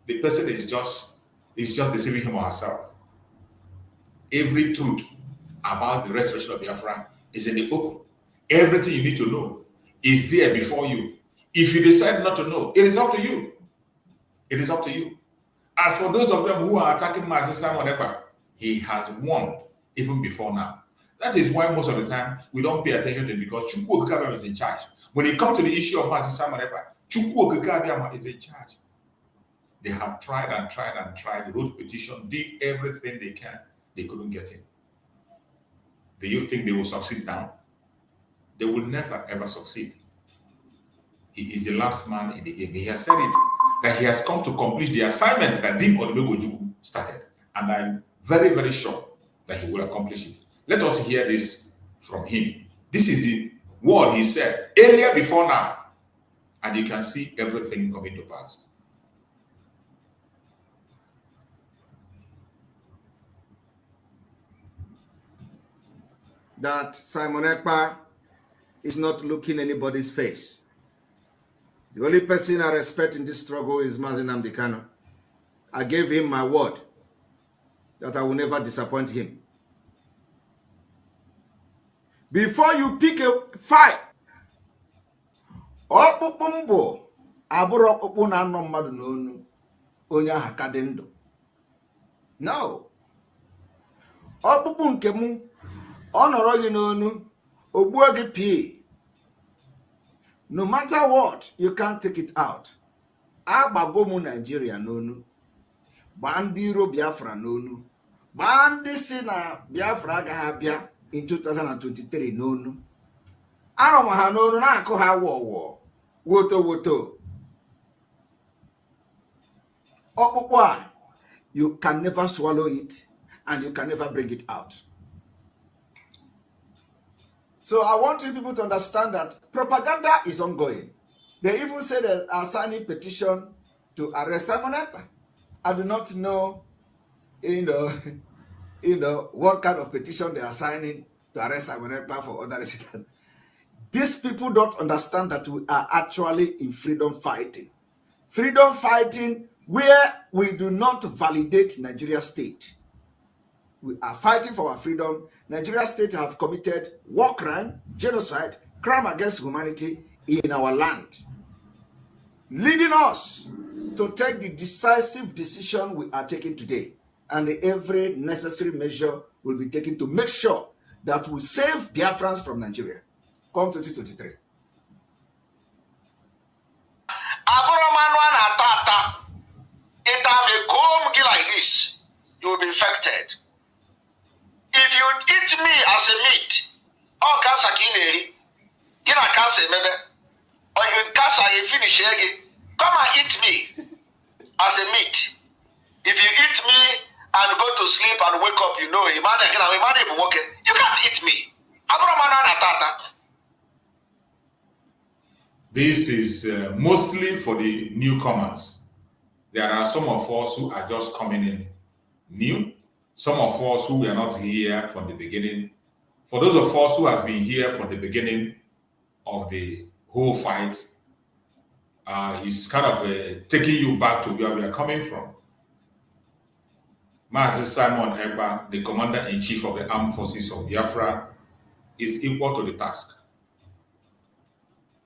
Speaker 5: the person is just deceiving him or herself. Every truth about the restoration of Biafra is in the open. Everything you need to know is there before you. If you decide not to know, it is up to you. It is up to you. As for those of them who are attacking Mazi Simon Ekpa, he has won even before now. That is why most of the time we don't pay attention to it, because Chukwu Okikabiyama is in charge. When it comes to the issue of Mazi Simon Ekpa, Chukwu Okikabiyama is in charge. They have tried and tried and tried, wrote petition, did everything they can. They couldn't get him. Do you think they will succeed now? They will never ever succeed. He is the last man in the game. He has said it, that he has come to complete the assignment that Dim Odumegwu started. And I'm very, very sure that he will accomplish it. Let us hear this from him. This is the word he said earlier before now. And you can see everything coming to pass.
Speaker 9: That Simon Ekpa is not looking anybody's face. The only person I respect in this struggle is Mazi Nnamdi Kanu. I gave him my word that I will never disappoint him. Before you pick a fight, ọkpụkpụ mbụ abụrụ ọkpụkpụ na anọ mmadụ n'onu onye aha ka dị ndụ. No. Ọkpụkpụ nke mụ ọ nọrọ gị n'onu ogbuo gị pii. No matter what, you can't take it out. Agbago mu Nigeria n'onu. Gbaa ndị iro Biafra n'onu. Gbaa ndị si na Biafra agaghị abịa in 2023 n'onu. Arụma ha n'onu na-akụ ha wọwọ. Woto woto. Ọkpụkpụ a, you can never swallow it and you can never bring it out. So I want you people to understand that propaganda is ongoing. They even say they are signing petition to arrest Simon Ekpa. I do not know, what kind of petition they are signing to arrest Simon Ekpa for other reasons. These people don't understand that we are actually in freedom fighting. Freedom fighting where we do not validate Nigeria state. We are fighting for our freedom. Nigeria state have committed war crime, genocide, crime against humanity in our land, leading us to take the decisive decision we are taking today. And every necessary measure will be taken to make sure that we save Biafrans from Nigeria. Come 2023. If
Speaker 10: you eat me as a meat, all cancer kineri, you know cancer maybe, or you cancer you finish again. Come and eat me as a meat. If you eat me and go to sleep and wake up, you know, you can't eat me.
Speaker 5: This is mostly for the newcomers. There are some of us who are just coming in new, some of us who were not here from the beginning. For those of us who has been here from the beginning of the whole fight, it's kind of taking you back to where we are coming from. Master Simon Ekpa, the Commander-in-Chief of the Armed Forces of Biafra, is equal to the task.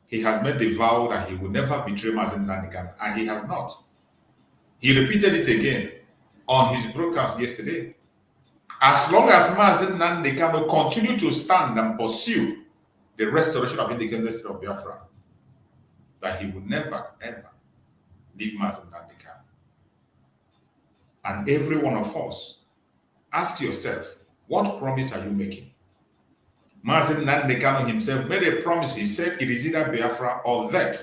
Speaker 5: He has made the vow that he will never betray Mazen Nanikan, and he has not. He repeated it again on his broadcast yesterday. As long as Mazen Nanikan will continue to stand and pursue the restoration of independence of Biafra, that he will never, ever leave Mazen Nanikan. And every one of us, ask yourself, what promise are you making? Mazen Nandekano himself made a promise. He said it is either Biafra or that.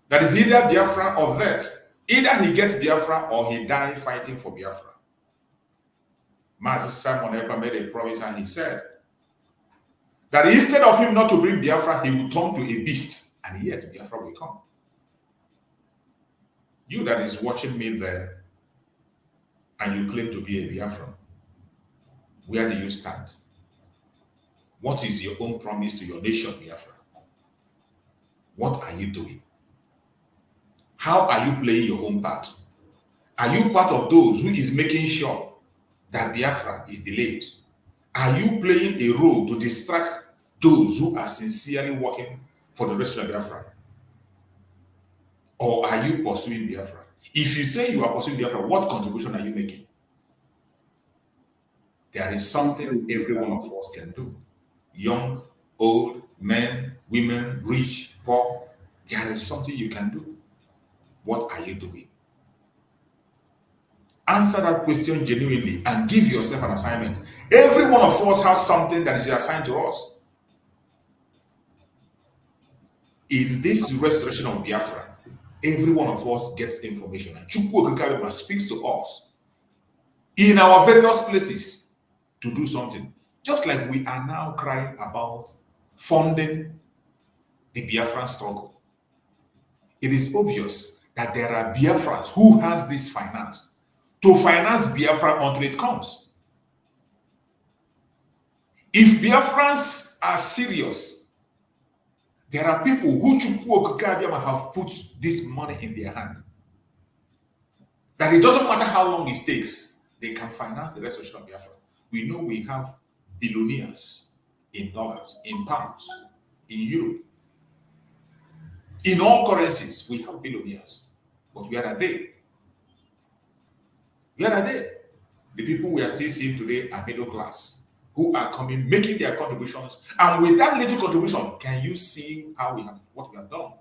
Speaker 5: That is either Biafra or that. Either he gets Biafra or he dies fighting for Biafra. Mazen Simon Ekpa made a promise and he said that instead of him not to bring Biafra, he will turn to a beast and yet Biafra will come. You that is watching me there and you claim to be a Biafran, where do you stand? What is your own promise to your nation, Biafra? What are you doing? How are you playing your own part? Are you part of those who is making sure that Biafra is delayed? Are you playing a role to distract those who are sincerely working for the rest of Biafra? Or are you pursuing Biafra? If you say you are pursuing Biafra, what contribution are you making? There is something every one of us can do. Young, old, men, women, rich, poor. There is something you can do. What are you doing? Answer that question genuinely and give yourself an assignment. Every one of us has something that is assigned to us. In this restoration of Biafra, every one of us gets information. And Chukwu Okikabema speaks to us in our various places to do something. Just like we are now crying about funding the Biafran struggle. It is obvious that there are Biafrans who has this finance to finance Biafra until it comes. If Biafrans are serious, there are people who Chukwu Okikabema have put this money in their hand. That it doesn't matter how long it takes, they can finance the restoration of Biafra. We know we have billionaires in dollars, in pounds, in euro. In all currencies, we have billionaires. But where are they? Where are they? The people we are still seeing today are middle class, who are coming, making their contributions. And with that little contribution, can you see how what we have done?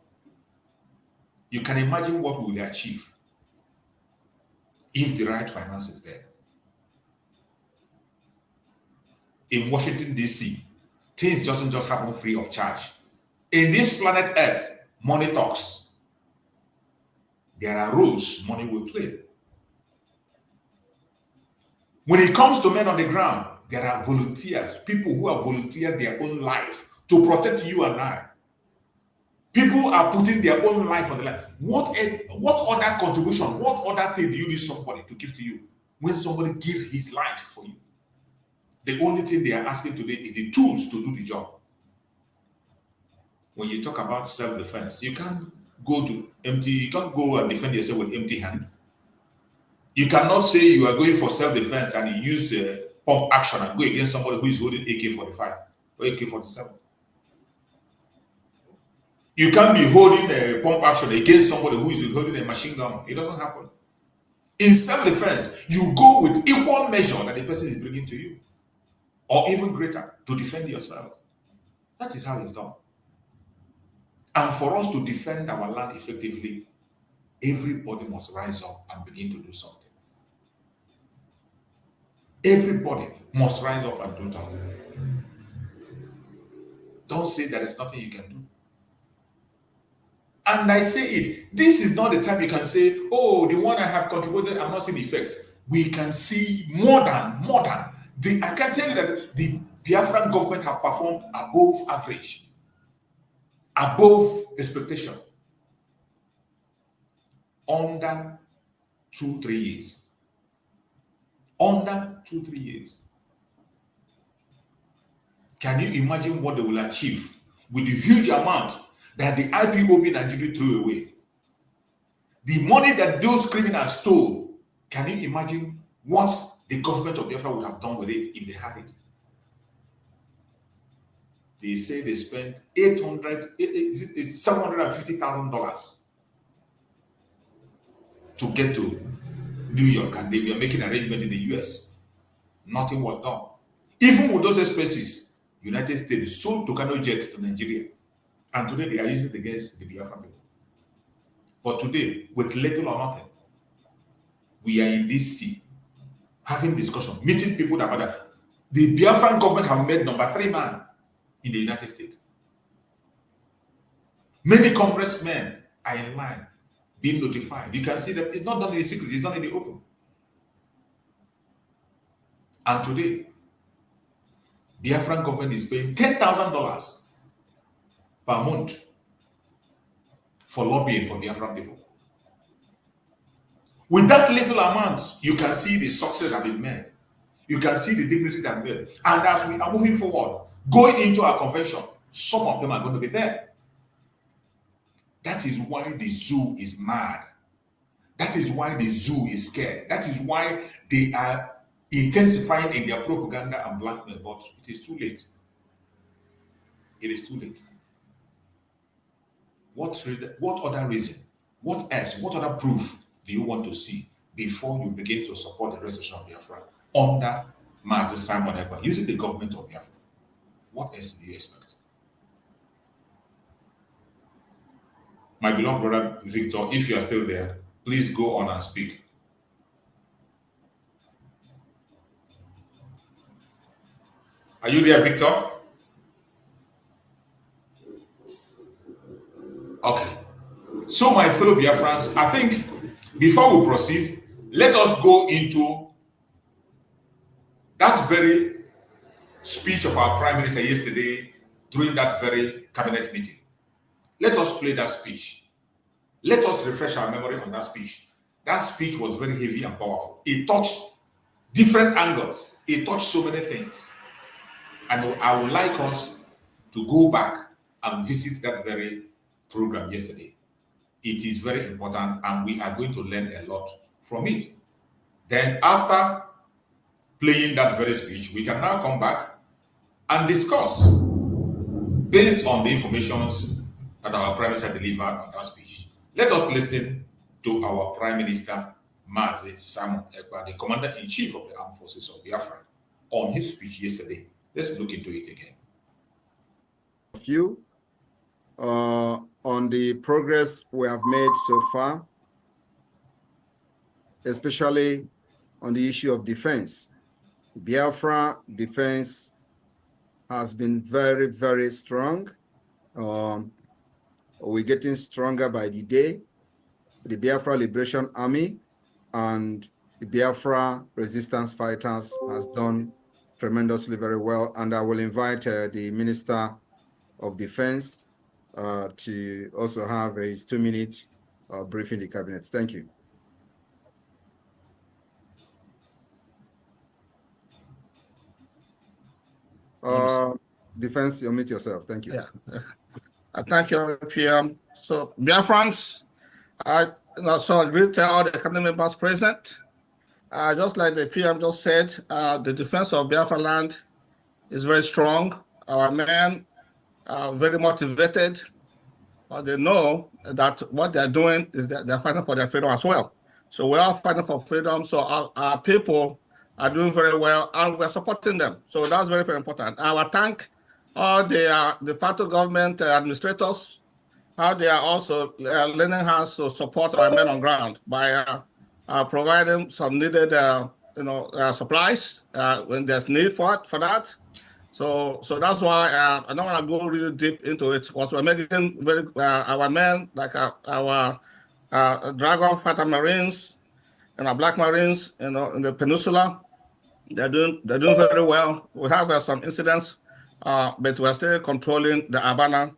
Speaker 5: You can imagine what we will achieve if the right finance is there. In Washington, D.C., things doesn't just happen free of charge. In this planet Earth, money talks. There are rules money will play. When it comes to men on the ground, there are volunteers, people who have volunteered their own life to protect you and I. People are putting their own life on the line. What other contribution, what other thing do you need somebody to give to you when somebody gives his life for you? The only thing they are asking today is the tools to do the job. When you talk about self-defense, you can't go and defend yourself with empty hand. You cannot say you are going for self-defense and you use pump action and go against somebody who is holding AK-45 or AK-47. You can't be holding a pump action against somebody who is holding a machine gun. It doesn't happen. In self-defense, you go with equal measure that the person is bringing to you, or even greater, to defend yourself. That is how it's done. And for us to defend our land effectively, everybody must rise up and begin to do something. Everybody must rise up and do something. Don't say there is nothing you can do. And I say it, this is not the time you can say, oh, the one I have contributed, I'm not seeing effect. We can see more than. I can tell you that the Biafran government have performed above average, above expectation, under 2-3 years. Under 2-3 years. Can you imagine what they will achieve with the huge amount that the IPOB Nigeria threw away? The money that those criminals stole, can you imagine what the government of Biafra would have done with it if they had it? They say they spent $750,000 to get to New York, and they were making arrangements in the US. Nothing was done. Even with those expenses, United States sold Tucano jets to Nigeria, and today they are using it against the Biafra people. But today, with little or nothing, we are in this sea, having discussion, meeting people that matter. The Biafran government have made number 3 man in the United States. Many congressmen are in line, being notified. You can see that it's not done in the secret, it's done in the open. And today, the Biafran government is paying $10,000 per month for lobbying for Biafran people. With that little amount, you can see the success that been made. You can see the dignitaries that been made. And as we are moving forward, going into our convention, some of them are going to be there. That is why the zoo is mad. That is why the zoo is scared. That is why they are intensifying in their propaganda and blackmail. But it is too late. It is too late. What other reason? What else? What other proof do you want to see before you begin to support the restoration of Biafra under Mazi Simon Ekpa, using the government of Biafra? What else do you expect? My beloved brother Victor, if you are still there, please go on and speak. Are you there, Victor? Okay. So, my fellow Biafrans, I think before we proceed, let us go into that very speech of our Prime Minister yesterday during that very cabinet meeting. Let us play that speech. Let us refresh our memory on that speech. That speech was very heavy and powerful. It touched different angles. It touched so many things. And I would like us to go back and visit that very program yesterday. It is very important, and we are going to learn a lot from it. Then after playing that very speech, we can now come back and discuss based on the information that our Prime Minister delivered on that speech. Let us listen to our Prime Minister, Mazi Simon Ekpa, the Commander-in-Chief of the Armed Forces of Biafra, on his speech yesterday. Let's look into it again.
Speaker 7: You on the progress we have made so far, especially on the issue of defense. Biafra defense has been very, very strong. We're getting stronger by the day. The Biafra Liberation Army and the Biafra resistance fighters has done tremendously very well. And I will invite the Minister of Defense to also have his 2-minute briefing the cabinet. Thank you. Defense, you mute yourself. Thank you.
Speaker 11: Yeah. Thank you, PM. So, Biafrans, so we tell all the cabinet members present. Just like the PM just said, the defense of Biafra land is very strong. Our men are very motivated. They know that what they're doing is that they're fighting for their freedom as well. So we're all fighting for freedom. So our people are doing very well, and we're supporting them. So that's very, very important. I will thank all the federal government administrators, how they are also lending hands to support our men on ground by providing some needed supplies when there's need for that. So that's why I don't want to go really deep into it. Because we're making very our men, like our Dragon Fighter Marines and our Black Marines, in the peninsula, they're doing very well. We have some incidents, but we're still controlling the Abana.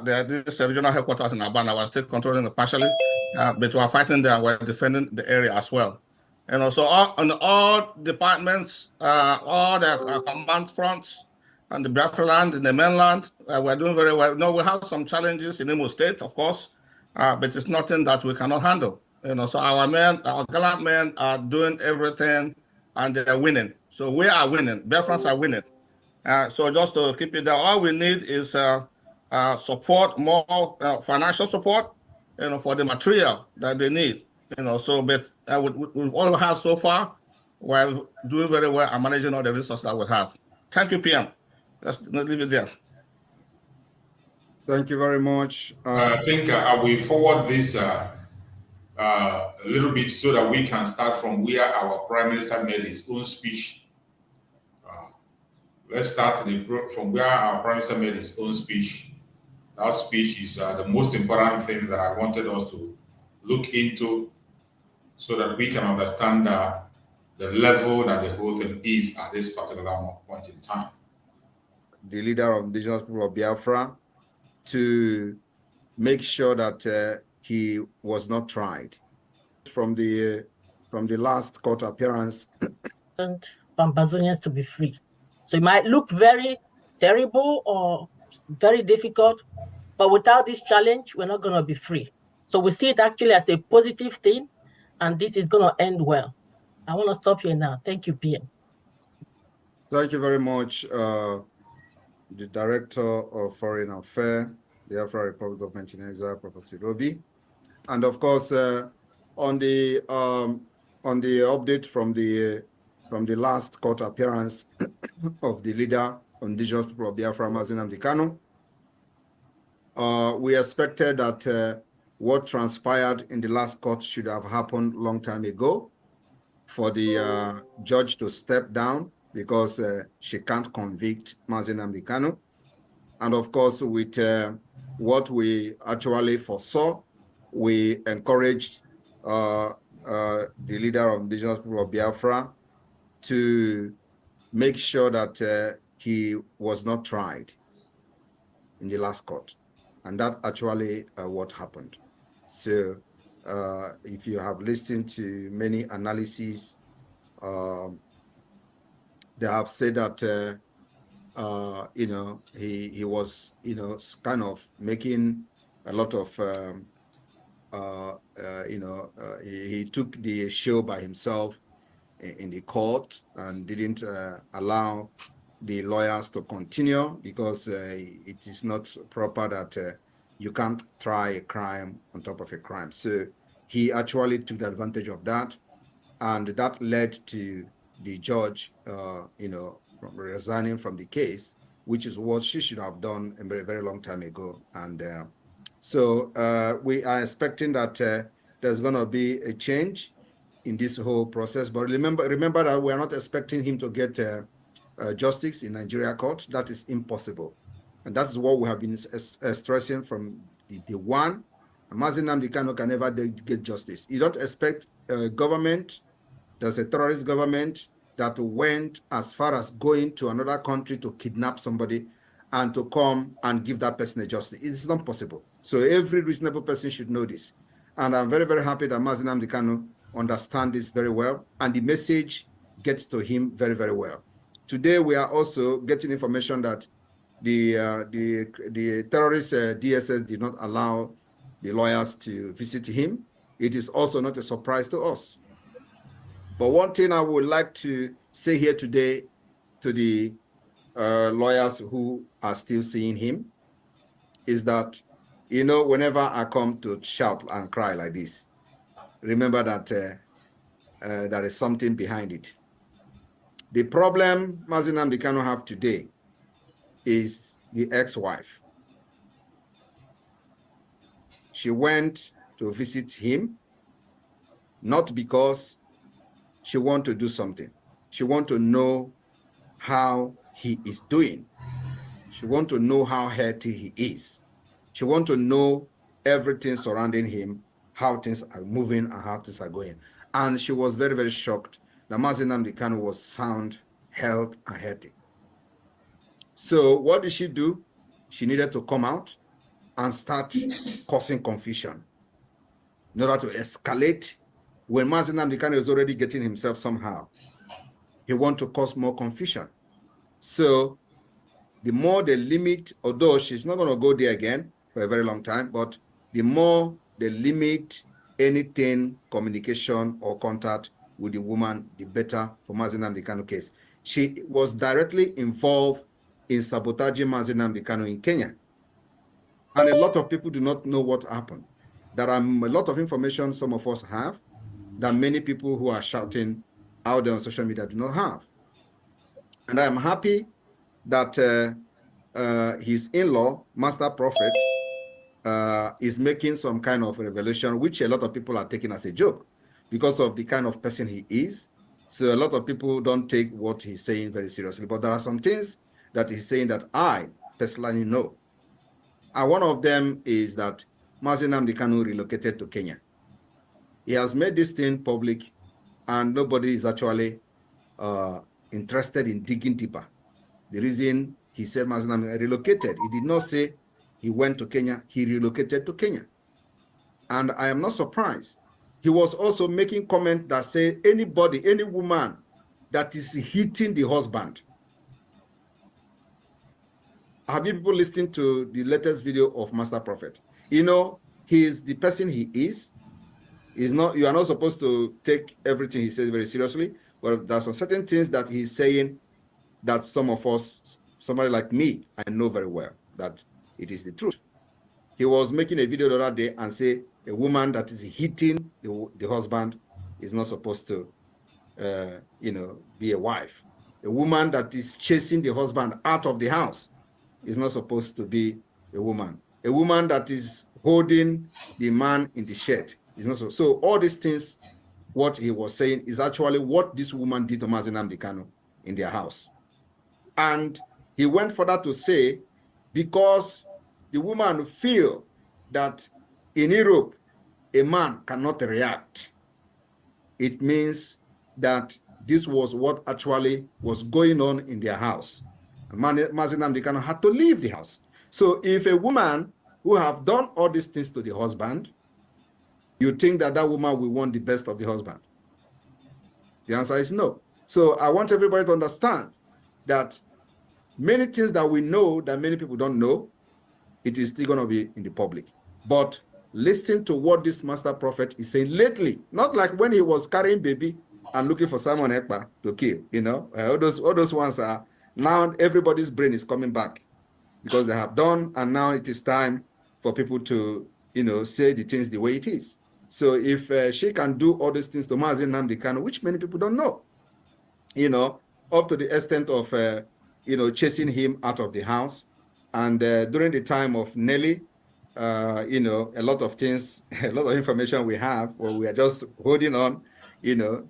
Speaker 11: This regional headquarters in Abana, we're still controlling it partially, but we're fighting there. We're defending the area as well. And also on all departments, all the command fronts on the Biafra land, in the mainland, we're doing very well. No, we have some challenges in Imo State, of course, but it's nothing that we cannot handle. So our gallant men are doing everything, and they're winning. So we are winning. Biafrans are winning. So just to keep it there, all we need is support, more financial support, for the material that they need. So but with all we have so far, we're doing very well and managing all the resources that we have. Thank you, PM. Let's leave it there.
Speaker 7: Thank you very much.
Speaker 5: I think I will forward this a little bit so that we can start from where our Prime Minister made his own speech. Let's start from where our Prime Minister made his own speech. That speech is the most important thing that I wanted us to look into so that we can understand the level that the whole thing is at this particular point in time.
Speaker 7: The leader of indigenous people of Biafra, to make sure that he was not tried. From the last court appearance,
Speaker 12: and Ambazonians to be free. So it might look very terrible or very difficult, but without this challenge, we're not going to be free. So we see it actually as a positive thing, and this is going to end well. I want to stop here now. Thank you, PM.
Speaker 7: Thank you very much, the Director of Foreign Affairs, the Biafra Republic of Nigeria, Professor Robi, and of course on the update from the last court appearance of the leader of indigenous people of Biafra, Nnamdi Kanu. We expected that what transpired in the last court should have happened a long time ago, for the judge to step down because she can't convict Nnamdi Kanu. And of course, with what we actually foresaw, we encouraged the leader of indigenous people of Biafra to make sure that he was not tried in the last court. And that actually what happened. So if you have listened to many analyses, they have said that he was kind of making a lot of he took the show by himself in the court and didn't allow the lawyers to continue, because it is not proper that you can't try a crime on top of a crime. So he actually took advantage of that, and that led to the judge resigning from the case, which is what she should have done a very, very long time ago. And so we are expecting that there's going to be a change in this whole process. But remember that we are not expecting him to get justice in Nigeria court. That is impossible. And that's what we have been stressing from the one. Nnamdi Kanu can never get justice. You don't expect a government, there's a terrorist government that went as far as going to another country to kidnap somebody and to come and give that person a justice. It's not possible. So every reasonable person should know this. And I'm very, very happy that Nnamdi Kanu understands this very well, and the message gets to him very, very well. Today, we are also getting information that the terrorist DSS did not allow the lawyers to visit him. It is also not a surprise to us. But one thing I would like to say here today to the lawyers who are still seeing him is that, whenever I come to shout and cry like this, remember that there is something behind it. The problem Nnamdi Kanu have today is the ex-wife. She went to visit him, not because she wants to do something. She wants to know how he is doing. She wants to know how healthy he is. She wants to know everything surrounding him, how things are moving and how things are going. And she was very, very shocked that Mazi Nnamdi Kanu was sound, health, and healthy. So what did she do? She needed to come out and start causing confusion in order to escalate. When Mazi Nnamdi Kanu was already getting himself somehow, he wanted to cause more confusion. So the more they limit, although she's not going to go there again for a very long time, but the more they limit anything, communication or contact with the woman, the better for Mazi Nnamdi Kanu case. She was directly involved in sabotaging Mazi Nnamdi Kanu in Kenya. And a lot of people do not know what happened. There are a lot of information some of us have that many people who are shouting out there on social media do not have. And I am happy that his in-law, Master Prophet, is making some kind of revelation, which a lot of people are taking as a joke because of the kind of person he is. So a lot of people don't take what he's saying very seriously. But there are some things that he's saying that I personally know. And one of them is that Mazi Nnamdi Kanu relocated to Kenya. He has made this thing public, and nobody is actually interested in digging deeper. The reason he said Mazi Nnamdi relocated, he did not say he went to Kenya, he relocated to Kenya. And I am not surprised. He was also making comment that say anybody, any woman that is hitting the husband. Have you people listened to the latest video of Master Prophet? You know, he is the person he is. He's not, you are not supposed to take everything he says very seriously, but there are some certain things that he's saying that some of us, somebody like me, I know very well that it is the truth. He was making a video the other day and say a woman that is hitting the husband is not supposed to, be a wife. A woman that is chasing the husband out of the house is not supposed to be a woman. A woman that is holding the man in the shed is not so. So all these things, what he was saying is actually what this woman did to Mazi Nnamdi Kanu in their house. And he went further to say, because the woman feel that in Europe, a man cannot react, it means that this was what actually was going on in their house. And Mazi Nnamdi Kanu had to leave the house. So if a woman who have done all these things to the husband, you think that that woman will want the best of the husband? The answer is no. So I want everybody to understand that many things that we know that many people don't know, it is still going to be in the public. But listen to what this Master Prophet is saying lately, not like when he was carrying baby and looking for Simon Ekpa to kill, all those ones are, now everybody's brain is coming back because they have done, and now it is time for people to, say the things the way it is. So if she can do all these things to Mazi Nnamdi Kanu, which many people don't know, up to the extent of, chasing him out of the house. And during the time of Nelly, a lot of things, a lot of information we have, or we are just holding on, to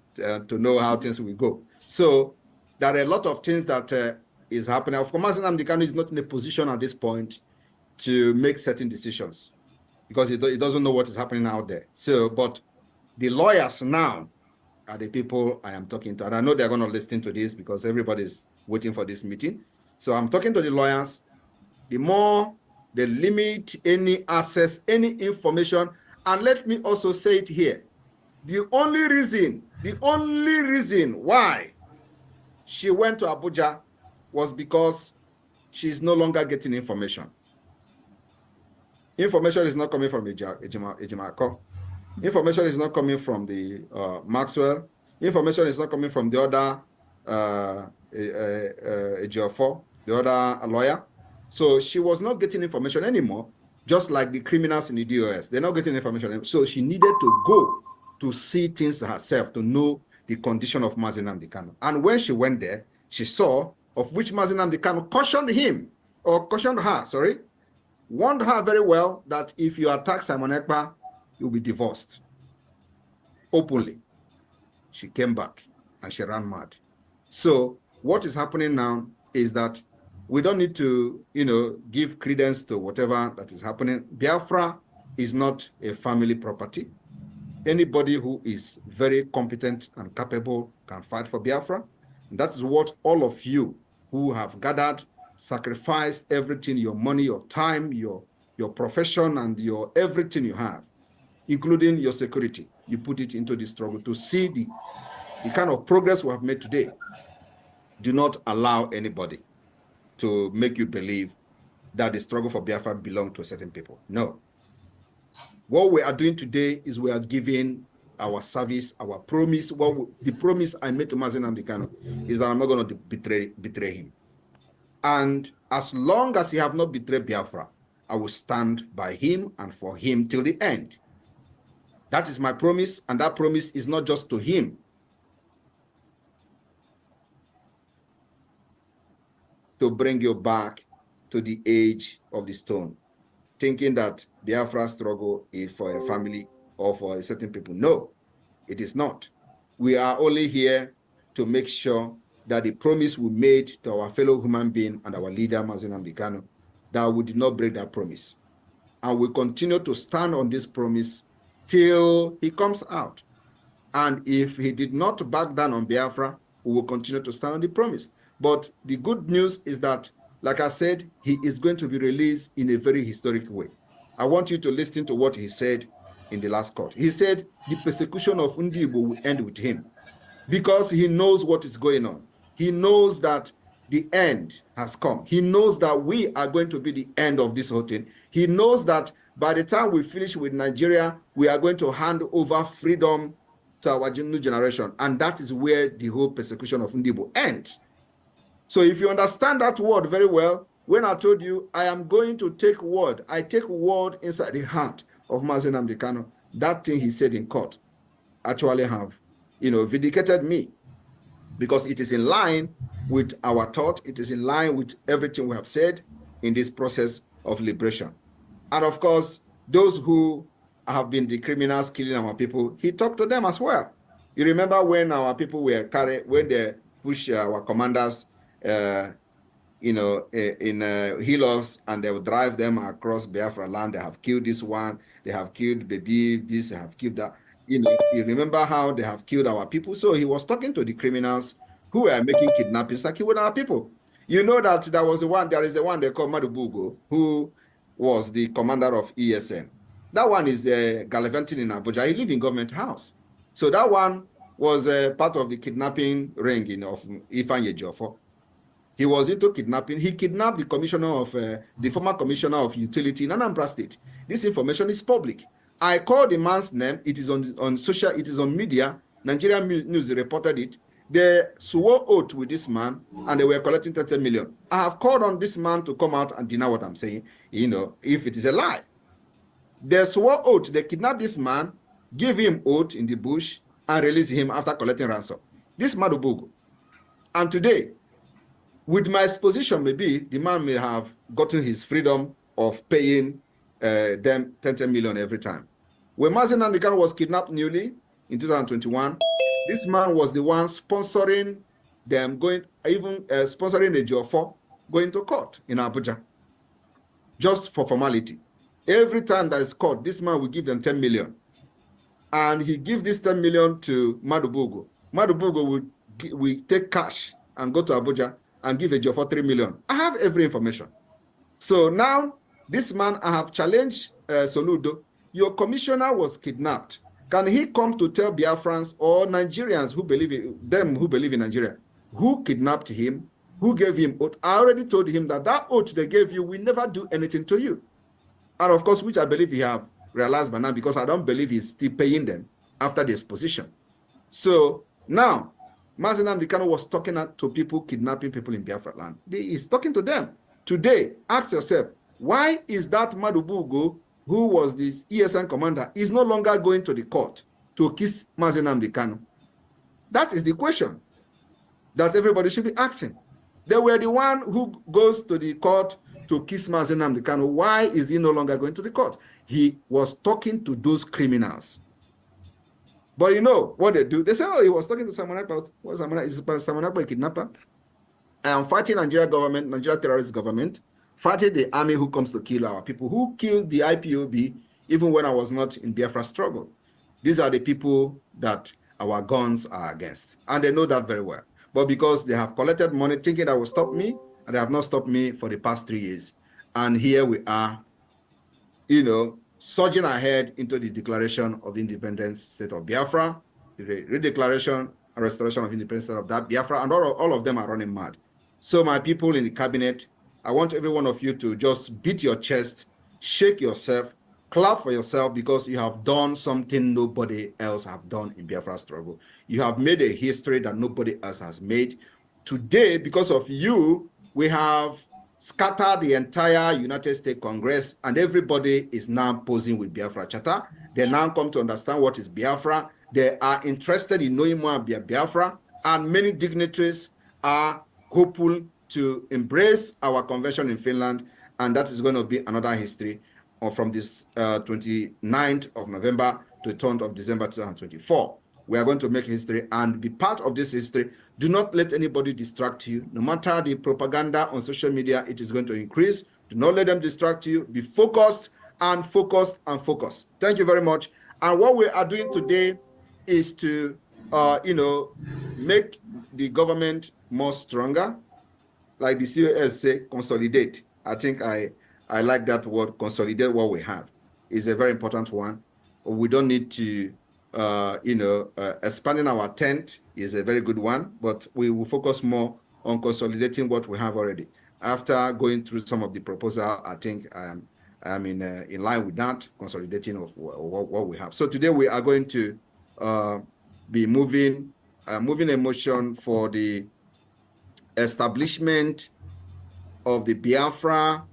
Speaker 7: know how things will go. So there are a lot of things that is happening. Of course, Mazi Nnamdi Kanu is not in a position at this point to make certain decisions because he doesn't know what is happening out there. So, but the lawyers now are the people I am talking to. And I know they're going to listen to this because everybody's waiting for this meeting. So I'm talking to the lawyers. The more they limit any access, any information, and let me also say it here. The only reason why she went to Abuja was because she's no longer getting information. Information is not coming from Ejimako. Information is not coming from the Maxwell. Information is not coming from the other Ejiofor, the other lawyer. So she was not getting information anymore, just like the criminals in the DOS. They're not getting information. So she needed to go to see things herself, to know the condition of Mazi Nnamdi Kanu. And when she went there, she saw of which Mazi Nnamdi Kanu cautioned her, warned her very well that if you attack Simon Ekpa, you'll be divorced. Openly. She came back. and she ran mad. So what is happening now is that we don't need to, give credence to whatever that is happening. Biafra is not a family property. Anybody who is very competent and capable can fight for Biafra. And that is what all of you who have gathered, sacrificed everything, your money, your time, your profession, and your everything you have, including your security, you put it into the struggle to see the kind of progress we have made today. Do not allow anybody to make you believe that the struggle for Biafra belongs to certain people. No. What we are doing today is we are giving our service, our promise. The promise I made to Mazi Nnamdi Kanu is that I'm not going to betray him. And as long as he have not betrayed Biafra, I will stand by him and for him till the end. That is my promise, and that promise is not just to him. To bring you back to the age of the stone, thinking that Biafra struggle is for a family or for a certain people. No, it is not. We are only here to make sure that the promise we made to our fellow human being and our leader, Mazi Nnamdi Kanu, that we did not break that promise. And we continue to stand on this promise till he comes out. And if he did not back down on Biafra, we will continue to stand on the promise. But the good news is that, like I said, he is going to be released in a very historic way. I want you to listen to what he said in the last court. He said the persecution of Ndi Igbo will end with him because he knows what is going on. He knows that the end has come. He knows that we are going to be the end of this whole thing. He knows that by the time we finish with Nigeria, we are going to hand over freedom to our new generation. And that is where the whole persecution of Ndi Igbo ends. So if you understand that word very well, when I told you I am going to take word, I take word inside the heart of Mazi Nnamdi Kanu, that thing he said in court actually have, vindicated me, because it is in line with our thought, it is in line with everything we have said in this process of liberation. And of course, those who have been the criminals killing our people, he talked to them as well. You remember when our people were carried, when they pushed our commanders in helos, and they will drive them across Biafra land. They have killed this one, they have killed baby, this, they have killed that. You remember how they have killed our people. So he was talking to the criminals who were making kidnappings and killing our people. You know that there is the one they call Madubugo, who was the commander of ESN. That one is gallivanting in Abuja. He lives in government house. So that one was part of the kidnapping ring of Ifeanyi Ejiofor. He was into kidnapping. He kidnapped the former commissioner of utility in Anambra State. This information is public. I called the man's name. It is on social. It is on media. Nigerian News reported it. They swore oath with this man, and they were collecting 30 million. I have called on this man to come out and deny what I'm saying. If it is a lie. They swore oath. They kidnapped this man, give him oath in the bush, and release him after collecting ransom. This Madubugu. And today, with my exposition, maybe the man may have gotten his freedom of paying them 10 million every time. When Mazi Nnamdi Kanu was kidnapped newly in 2021, this man was the one sponsoring them sponsoring the Ejiofor going to court in Abuja, just for formality. Every time that is court, this man will give them 10 million. And he gives this 10 million to Madubugo. Madubugo will take cash and go to Abuja and give Ejiofor 3 million. I have every information. So now, this man, I have challenged Soludo. Your commissioner was kidnapped. Can he come to tell Biafrans or Nigerians who believe in Nigeria, who kidnapped him, who gave him oath? I already told him that oath they gave you will never do anything to you. And of course, which I believe he have realized by now, because I don't believe he's still paying them after the exposition. So now, Mazi Nnamdi Kanu was talking to people kidnapping people in Biafra land. He is talking to them. Today, ask yourself, why is that Madubugo, who was the ESN commander, is no longer going to the court to kiss Mazi Nnamdi Kanu? That is the question that everybody should be asking. They were the one who goes to the court to kiss Mazi Nnamdi Kanu. Why is he no longer going to the court? He was talking to those criminals. But you know what they do? They say, oh, he was talking to Simon Ekpa. What's Simon Ekpa? Is Simon Ekpa a kidnapper? I am fighting Nigeria government, Nigeria terrorist government, fighting the army who comes to kill our people, who killed the IPOB even when I was not in Biafra struggle. These are the people that our guns are against. And they know that very well. But because they have collected money thinking that will stop me, and they have not stopped me for the past 3 years. And here we are, you know, surging ahead into the declaration of the independent state of Biafra, the redeclaration and restoration of independence state of that Biafra, and all of them are running mad. So my people in the cabinet, I want every one of you to just beat your chest, shake yourself, clap for yourself, because you have done something nobody else have done in Biafra struggle. You have made a history that nobody else has made. Today, because of you, we have scattered the entire United States Congress, and everybody is now posing with Biafra Charter. They now come to understand what is Biafra. They are interested in knowing more about Biafra, and many dignitaries are hopeful to embrace our convention in Finland, and that is going to be another history from this 29th of November to the 10th of December 2024. We are going to make history and be part of this history. Do not let anybody distract you. No matter the propaganda on social media, it is going to increase. Do not let them distract you. Be focused and focused and focused. Thank you very much. And what we are doing today is to, you know, make the government more stronger. Like the COS say, consolidate. I think I like that word, consolidate what we have. Is a very important one. We don't need to, you know, expanding our tent is a very good one, but we will focus more on consolidating what we have already. After going through some of the proposal, I think I'm in line with that, consolidating of what we have. So today we are going to be moving a motion for the establishment of the Biafra.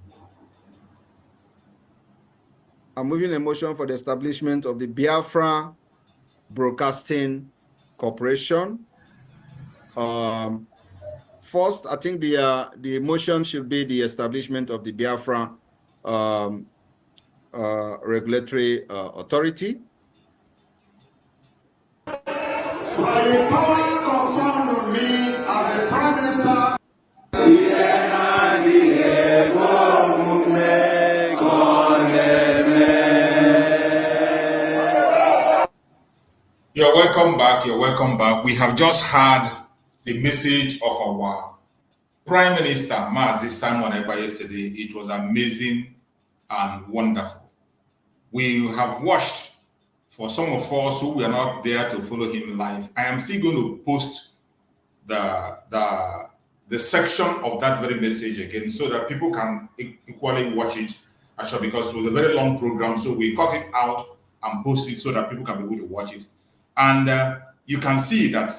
Speaker 7: I'm moving a motion for the establishment of the Biafra Broadcasting Corporation. First, I think the motion should be the establishment of the Biafra Regulatory Authority.
Speaker 13: By the power conferred on me as the Prime Minister,
Speaker 5: You're welcome back. You're welcome back. We have just had the message of our Prime Minister, Mazi Simon Ekpa, yesterday. It was amazing and wonderful. We have watched, for some of us who were not there to follow him live, I am still going to post the section of that very message again so that people can equally watch it, actually, because it was a very long program. So we cut it out and post it so that people can be able to watch it. And you can see that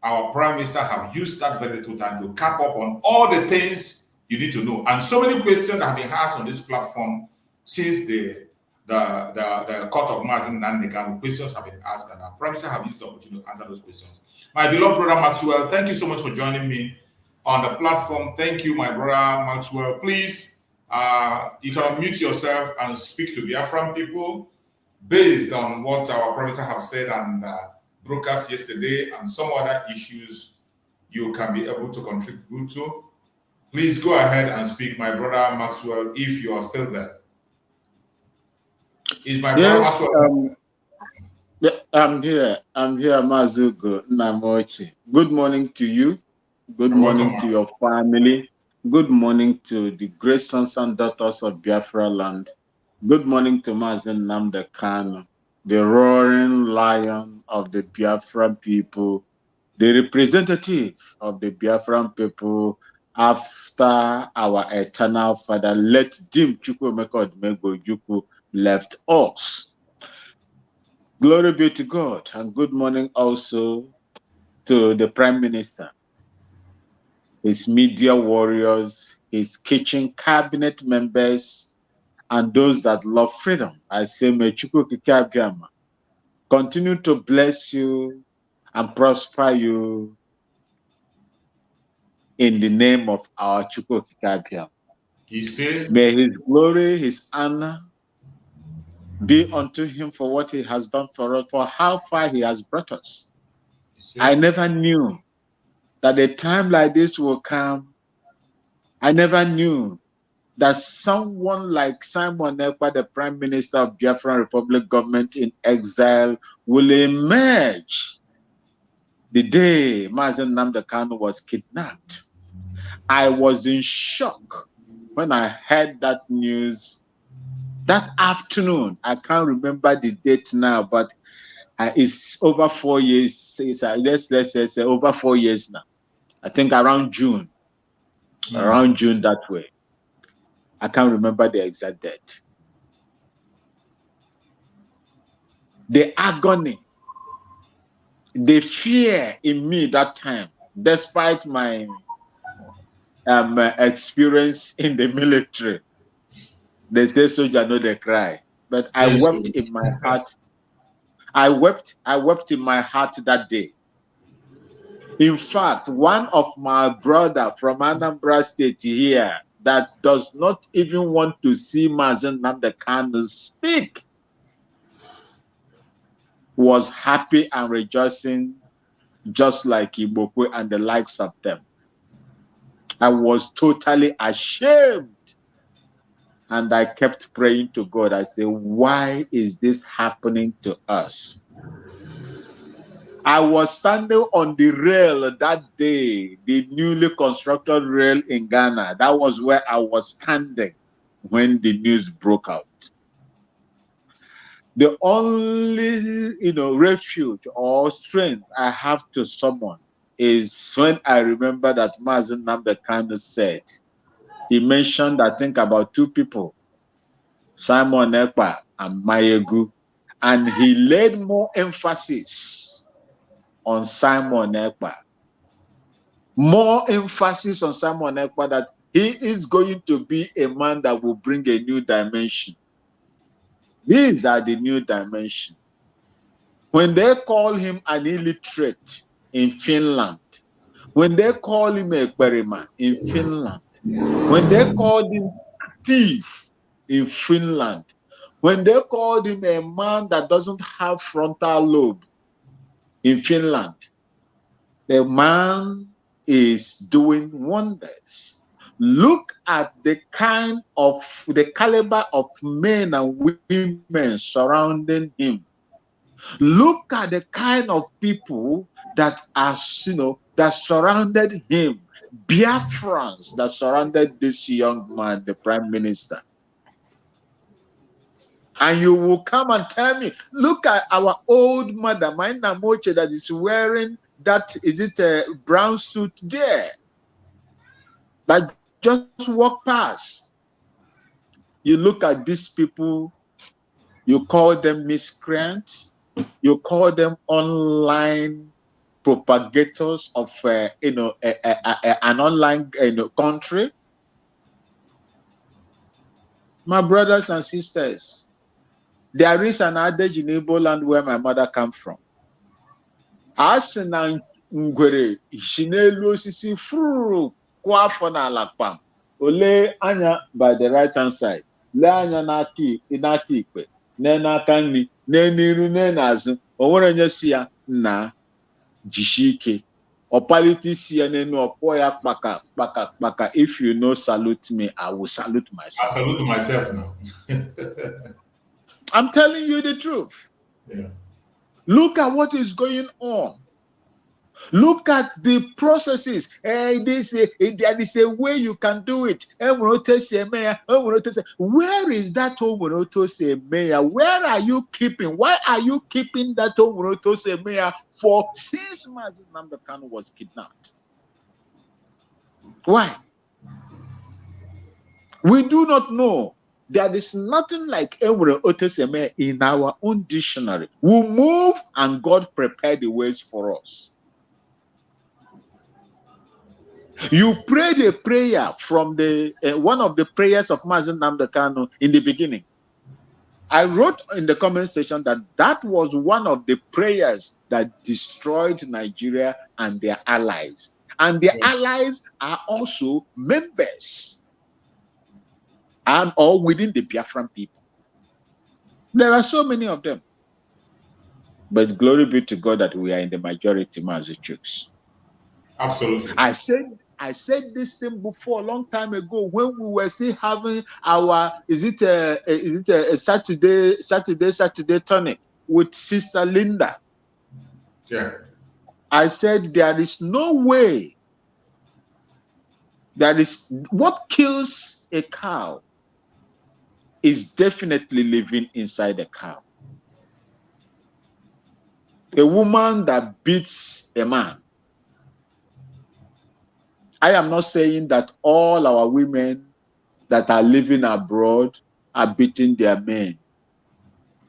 Speaker 5: our Prime Minister have used that very little time to cap up on all the things you need to know. And so many questions have been asked on this platform since the court of Mazin Nandekan. Questions have been asked, and our Prime Minister have used the opportunity to answer those questions. My beloved brother Maxwell, thank you so much for joining me on the platform. Thank you, my brother Maxwell. Please, you can unmute yourself and speak to Biafran people based on what our Prime Minister have said and broadcast yesterday and some other issues you can be able to contribute to. Please go ahead and speak, my brother Maxwell, if you are still there. Is my brother Maxwell?
Speaker 2: I'm here, Mazugo Namochi. Good morning to you. Good morning to your family. Good morning to the great sons and daughters of Biafra land. Good morning to Mazen Nnamdi Kanu, the roaring lion of the Biafran people, the representative of the Biafran people after our eternal father, let Dim Chukwuemeka Odumegwu Ojukwu left us. Glory be to God, and good morning also to the Prime Minister, his media warriors, his kitchen cabinet members, and those that love freedom. I say, may Chukwu Okike Abiama continue to bless you and prosper you in the name of our Chukwu Okike Abiama.
Speaker 5: You say,
Speaker 2: may his glory, his honor be unto him for what he has done for us, for how far he has brought us. I never knew that a time like this will come. I never knew that someone like Simon Ekpa, the Prime Minister of Biafra Republic government in exile, will emerge the day Mazen Nnamdi Kanu was kidnapped. I was in shock when I heard that news that afternoon. I can't remember the date now, but it's over 4 years. Let's say over 4 years now. I think around June that way. I can't remember the exact date. The agony, the fear in me that time, despite my experience in the military. They say soldier no they cry, but I wept in my heart. I wept in my heart that day. In fact, one of my brother from Anambra State here that does not even want to see Mazen Nnamdi Kanu speak was happy and rejoicing just like Ibokwe and the likes of them. I was totally ashamed. And I kept praying to God. I said, why is this happening to us? I was standing on the rail that day, the newly constructed rail in Ghana. That was where I was standing when the news broke out. The only, refuge or strength I have to summon is when I remember that Mazen Nnamdi Kanu said, he mentioned, I think, about two people, Simon Ekpa and Mayegu, and he laid more emphasis on Simon Ekpa. More emphasis on Simon Ekpa that he is going to be a man that will bring a new dimension. These are the new dimension. When they call him an illiterate in Finland, when they call him a Ekperima in Finland, when they call him thief in Finland, when they called him a man that doesn't have frontal lobe in Finland, the man is doing wonders. Look at the caliber of men and women surrounding him. Look at the kind of people that are, that surrounded him. Biafrans that surrounded this young man, the Prime Minister. And you will come and tell me, look at our old mother, Maina Moche, that is wearing that, is it a brown suit there? That just walk past. You look at these people, you call them miscreants, you call them online propagators of an online country. My brothers and sisters, there is an adage in Igbo land where my mother comes from. Asina ngwere shinelu osisi furu kwa afọ na alakpam. Ole anya by the right hand side. Le anya n'aka ikpe, n'aka nri, n'iru, n'azụ. O nwere onye si ya na jishike. Opaliti isi ya n'enu ọkpọ ya kpaka. If you know salute me, I will salute myself.
Speaker 5: I salute myself now.
Speaker 2: I'm telling you the truth.
Speaker 5: Yeah.
Speaker 2: Look at what is going on. Look at the processes. There is a way you can do it. Where is that Omonoto mayor? Where are you keeping? Why are you keeping that Omonoto mayor for since Mazen Nnamdi Kanu was kidnapped? Why? We do not know. There is nothing like Ewure Oteseme in our own dictionary. We move and God prepared the ways for us. You prayed a prayer from the one of the prayers of Mazen Nnamdi Kanu in the beginning. I wrote in the comment section that was one of the prayers that destroyed Nigeria and their allies. And their allies are also members and all within the Biafran people. There are so many of them. But glory be to God that we are in the majority, Mazi Chooks.
Speaker 5: Absolutely.
Speaker 2: I said this thing before a long time ago when we were still having our is it a Saturday tonic with Sister Linda.
Speaker 5: Yeah.
Speaker 2: I said there is no way. That is what kills a cow is definitely living inside a cow. A woman that beats a man. I am not saying that all our women that are living abroad are beating their men.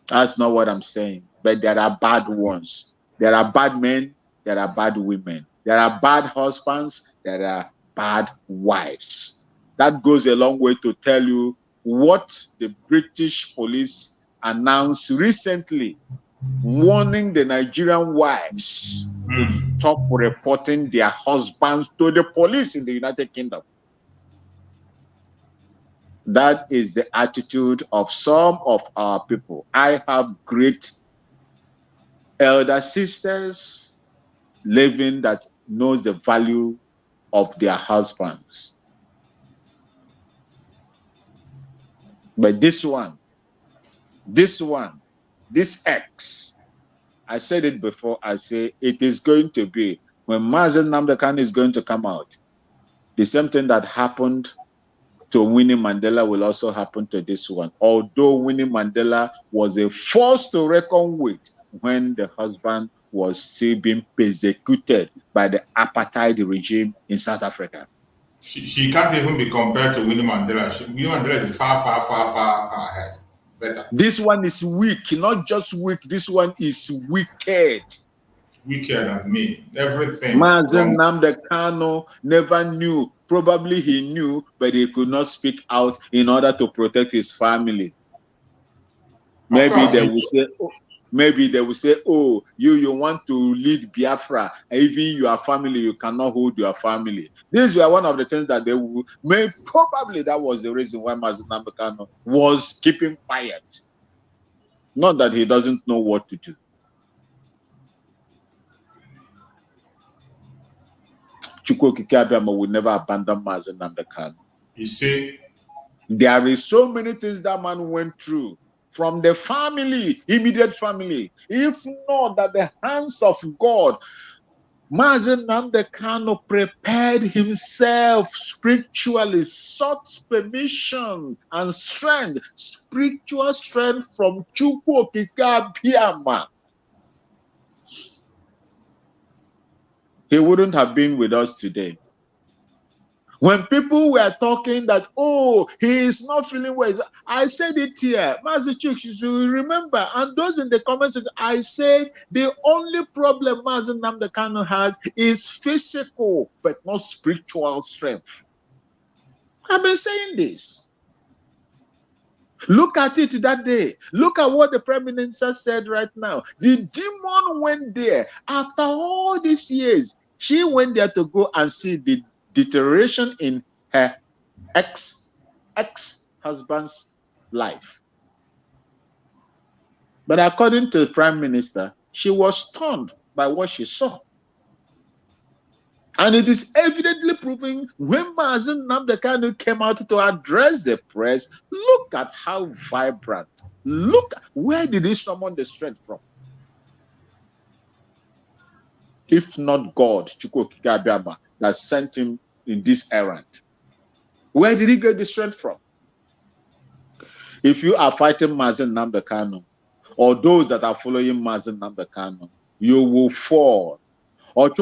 Speaker 2: That's not what I'm saying. But there are bad ones. There are bad men. There are bad women. There are bad husbands. There are bad wives. That goes a long way to tell you what the British police announced recently, warning the Nigerian wives to stop reporting their husbands to the police in the United Kingdom. That is the attitude of some of our people. I have great elder sisters living that knows the value of their husbands. But this ex, I said it before, I say it is going to be, when Mazen Namdekan is going to come out, the same thing that happened to Winnie Mandela will also happen to this one. Although Winnie Mandela was a force to reckon with when the husband was still being persecuted by the apartheid regime in South Africa.
Speaker 5: She can't even be compared to Winnie Mandela. Winnie Mandela is far ahead. Better.
Speaker 2: This one is weak, not just weak. This one is wicked.
Speaker 5: Wicked than me. Everything.
Speaker 2: Mazen Namdekano never knew. Probably he knew, but he could not speak out in order to protect his family. Maybe they will say, oh, you want to lead Biafra, even your family, you cannot hold your family. These were one of the things that they would, probably that was the reason why Mazen Namdekano was keeping quiet. Not that he doesn't know what to do. Chukwuokike Abiyama will never abandon Mazen Namdekano.
Speaker 5: You see,
Speaker 2: there is so many things that man went through from the family, immediate family. If not that the hands of God, Mazen Namdekano prepared himself spiritually, sought permission and strength, spiritual strength from Chukwuokike Abiyama. He wouldn't have been with us today. When people were talking that, oh, he is not feeling well, I said it here. Master Chicks, you should remember, and those in the comments, I said the only problem Mazen Namdekano has is physical, but not spiritual strength. I've been saying this. Look at it that day. Look at what the Prime Minister said right now. The demon went there. After all these years, she went there to go and see the deterioration in her ex-husband's life. But according to the Prime Minister, she was stunned by what she saw. And it is evidently proving when Mazen Namdekano came out to address the press, look at how vibrant. Look, where did he summon the strength from? If not God, Chukwuokike Abiyama, that sent him in this errand. Where did he get the strength from? If you are fighting Mazen Namdekano, or those that are following Mazen Namdekano, you will fall. Or and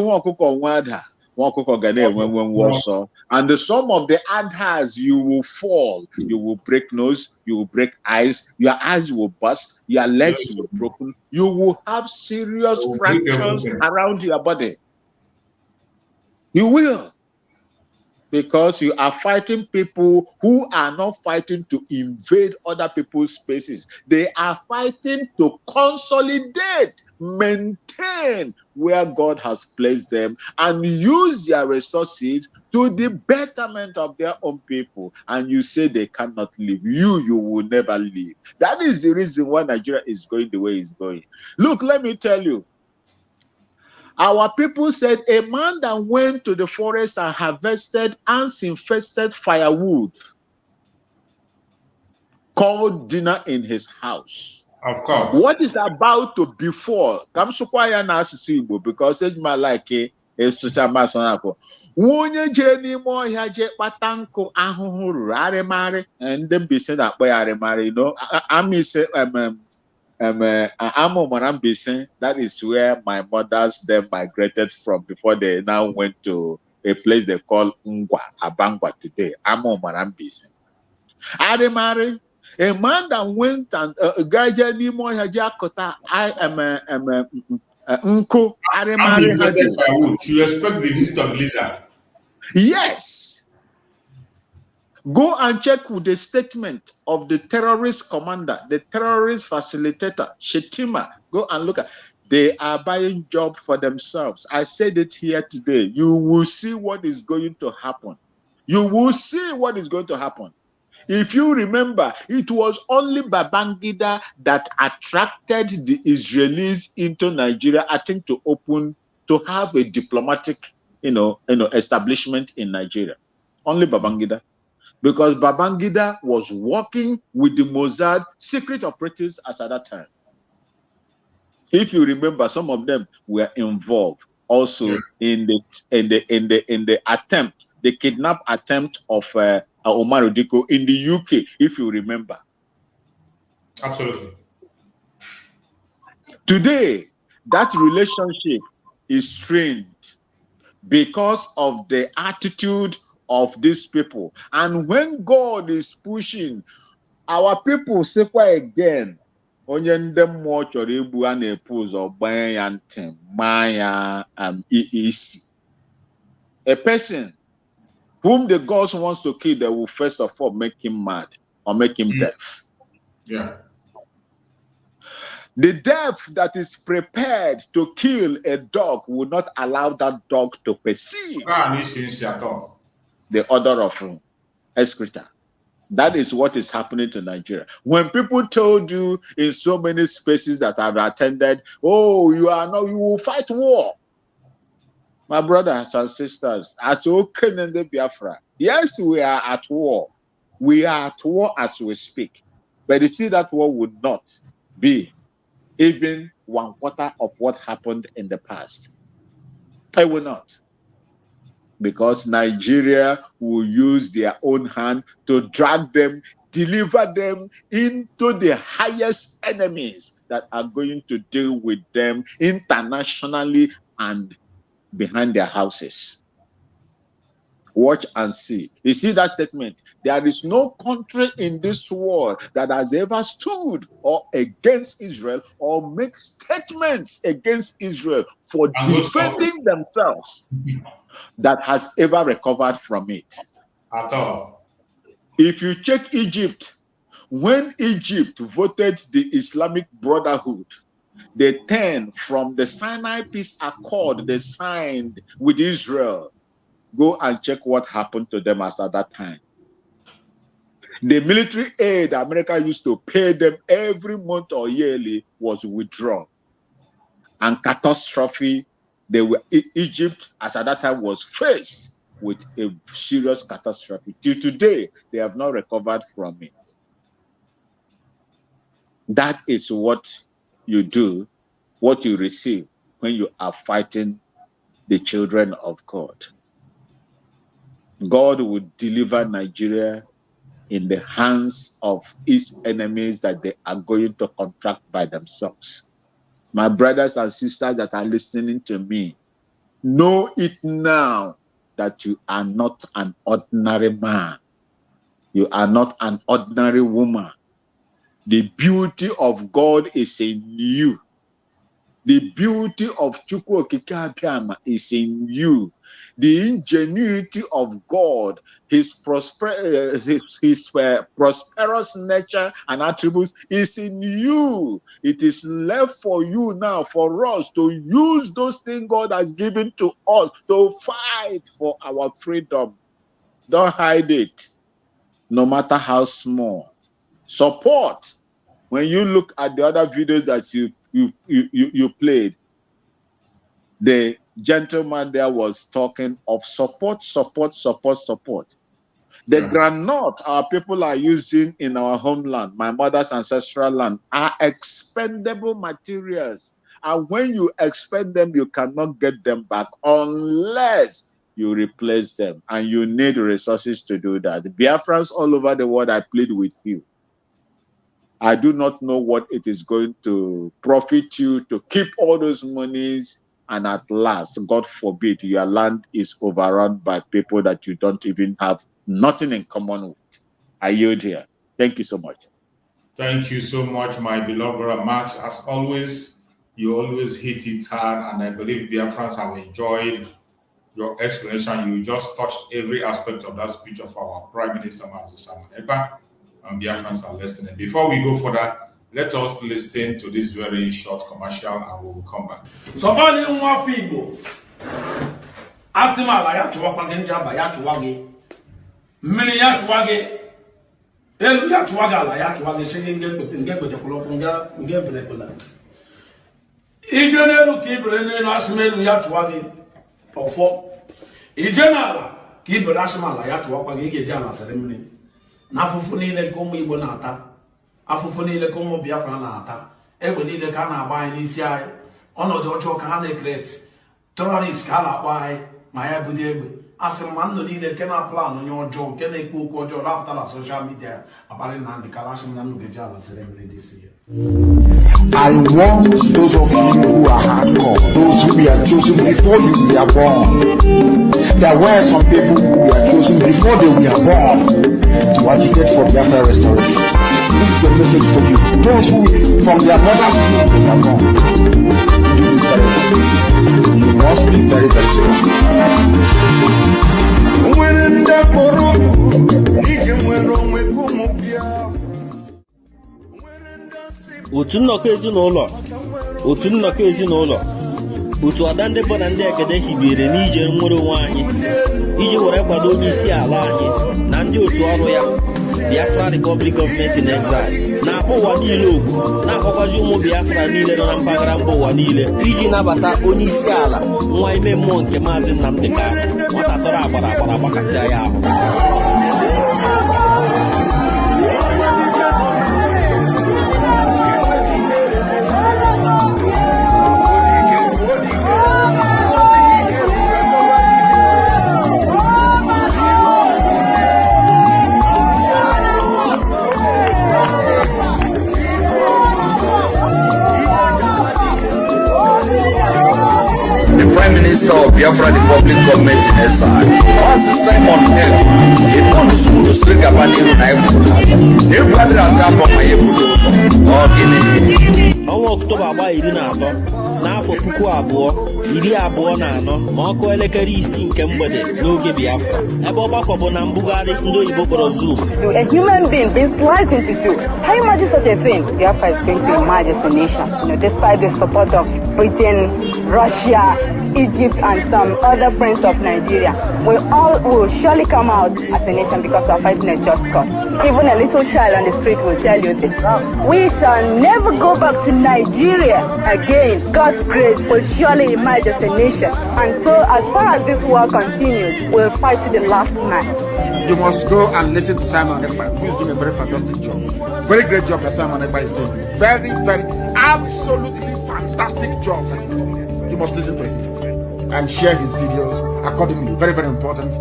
Speaker 2: the sum of the adhas, you will fall. You will break nose, you will break eyes, your eyes will bust, your legs will be broken, you will have serious fractures around your body. You will. Because you are fighting people who are not fighting to invade other people's spaces. They are fighting to consolidate, maintain where God has placed them, and use their resources to the betterment of their own people. And you say they cannot leave. You will never leave. That is the reason why Nigeria is going the way it's going. Look, let me tell you. Our people said a man that went to the forest and harvested ants-infested firewood called dinner in his house.
Speaker 5: Of course.
Speaker 2: What is about to befall? Come so quiet now, because it's my like a suchamasonako. Wonye journey more here, patanko ahuru aremare, and then be said that boy aremare. You know, I miss that is where my mothers then migrated from before they now went to a place they call Ngwa, Abangwa today. Amomarambise. Ademare, a man that went and Gaja Nimo Hajakota, I am Unko Ademare.
Speaker 5: You expect the visit of the lizard?
Speaker 2: Yes. Go and check with the statement of the terrorist commander, the terrorist facilitator, Shetima. Go and look at. They are buying job for themselves. I said it here today. You will see what is going to happen. You will see what is going to happen. If you remember, it was only Babangida that attracted the Israelis into Nigeria, I think, to have a diplomatic, establishment in Nigeria. Only Babangida. Because Babangida was working with the Mossad secret operatives at that time. If you remember, some of them were involved also in the attempt, the kidnap attempt of Omar Odiko in the UK, if you remember.
Speaker 5: Absolutely.
Speaker 2: Today, that relationship is strained because of the attitude of these people. And when God is pushing, our people say again, onye ndị mmụọ chọrọ egbu a na-epu ụzọ gbanye ya ntị maa ya isi. A person whom the gods wants to kill, they will first of all make him mad or make him deaf.
Speaker 5: Yeah.
Speaker 2: The deaf that is prepared to kill a dog will not allow that dog to perceive the odor of excreta. That is what is happening to Nigeria. When people told you in so many spaces that I've attended, oh, you will fight war. My brothers and sisters, as Oken and the Biafra, yes, we are at war. We are at war as we speak. But you see, that war would not be even 1/4 of what happened in the past. I will not. Because Nigeria will use their own hand to drag them, deliver them into the highest enemies that are going to deal with them internationally and behind their houses. Watch and see. You see that statement? There is no country in this world that has ever stood or against Israel or make statements against Israel for defending themselves that has ever recovered from it.
Speaker 5: At all.
Speaker 2: If you check Egypt, when Egypt voted the Islamic Brotherhood, they turned from the Sinai Peace Accord they signed with Israel. Go and check what happened to them as at that time. The military aid America used to pay them every month or yearly was withdrawn. And catastrophe, Egypt, as at that time, was faced with a serious catastrophe. Till today, they have not recovered from it. That is what you do, what you receive when you are fighting the children of God. God will deliver Nigeria in the hands of its enemies that they are going to contract by themselves. My brothers and sisters that are listening to me, know it now that you are not an ordinary man. You are not an ordinary woman. The beauty of God is in you. The beauty of Chukwu Okike Abiama is in you. The ingenuity of God, his prosperous nature and attributes is in you. It is left for you now, for us to use those things God has given to us to fight for our freedom. Don't hide it, no matter how small. Support. When you look at the other videos that you played, the gentleman there was talking of support. The granite our people are using in our homeland, my mother's ancestral land, are expendable materials. And when you expend them, you cannot get them back unless you replace them. And you need resources to do that. The Biafrans all over the world, I plead with you. I do not know what it is going to profit you to keep all those monies, and at last, God forbid, your land is overrun by people that you don't even have nothing in common with. I yield here. Thank you so much.
Speaker 5: Thank you so much, my beloved brother Max. As always, you always hit it hard, and I believe Biafrans have enjoyed your explanation. You just touched every aspect of that speech of our Prime Minister, Ekpa, and Biafrans are listening. Before we go further, let us listen to this very short commercial and we will come back.
Speaker 14: Somebody in one people ask him about ya chwa genja ba ya chwa ge. Mini ya chwa ge. Elu ya chwa ga la ya chwa ge shege ngebe kulo ngebe kula. Ije elu kibre ne no asmelu ya chwa ge. Ofo. Ije na la kibre asma la ya chwa kwa ge ge jana sere mini. Na fufu niile ka ụmụ Igbo na-ata, afụfụ niile ka ụmụ Biafra na-ata, egbe niile ka a na-agba anyị n'isi anyị, ọnọdụ ọjọọ ka ha na-ekreti, terọrist ka a na-akpọ anyị ma ya budo egbe. Asị m ma nnụ niile nke na-aplan onye ọjọọ nke na-ekwu okwu ọjọọ rapụta na soshal midia abalị na ndị karasị m na nnụ ga-eji ala sere mmiri dị si ya.
Speaker 2: I want those of you who are hardcore, those who were chosen before you were born. There were some people who were chosen before they were born to agitate for Biafra restoration. This is the message for you. Those who from their mother's womb were born. Do this very well. You must be very, very strong.
Speaker 8: Otu nnọkọ ezinụlọ otu ọda ndị bụ na ndị egede hibere n'ije nwere onwe anyị iji were kwado onye isi ala anyị na ndị otu ọrụ ya Biafra Republic Government in Exile na-akpọ ụwa niile okwu na-akpọkwazi ụmụ Biafra niile nọ na mpaghara mba ụwa niile iji nabata onye isi ala nwa ime mmụọ nke Maazị Nnamdi Kanu, nwata tọrọ agbara gbakasịa ya ahụ.
Speaker 15: Prime Minister of Biafra Republic Government in Exile. Maazị Simon M. Ekpa Njoku siri gaba n'ihu na egwu adịrị aga afọ ma ya ebudo ụzọ. Gịnị?
Speaker 8: Ọnwa Ọktoba agba 13 n'afọ 2024 ma ọkụ elekere 6 nke mgbede n'oge Biafra ebe ọgbakọ bụ na mbugharị ndị oyibo kpọrọ Zoom.
Speaker 16: A human being being sliced into two. Can you imagine such a thing? Biafra is going to emerge as a nation, despite the support of Britain, Russia, Egypt, and some other friends of Nigeria. We all will surely come out as a nation because we are fighting a just cause. Even a little child on the street will tell you this. We shall never go back to Nigeria again. God's grace will surely emerge as a nation. And so as far as this war continues, we'll fight to the last man.
Speaker 4: You must go and listen to Simon Ekpa, who is doing a very fantastic job. Very great job that Simon Ekpa is doing. Very, very, absolutely fantastic job that he's doing. You must listen to him and share his videos accordingly. Very, very important.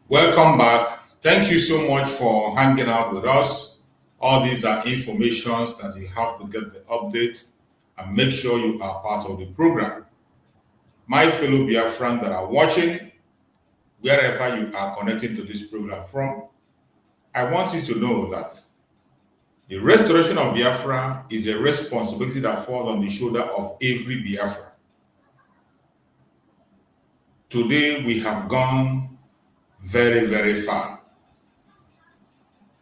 Speaker 5: Welcome back. Thank you so much for hanging out with us. All these are informations that you have to get the update and make sure you are part of the program. My fellow Biafrans that are watching, wherever you are connecting to this program from, I want you to know that the restoration of Biafra is a responsibility that falls on the shoulder of every Biafra. Today we have gone very, very far.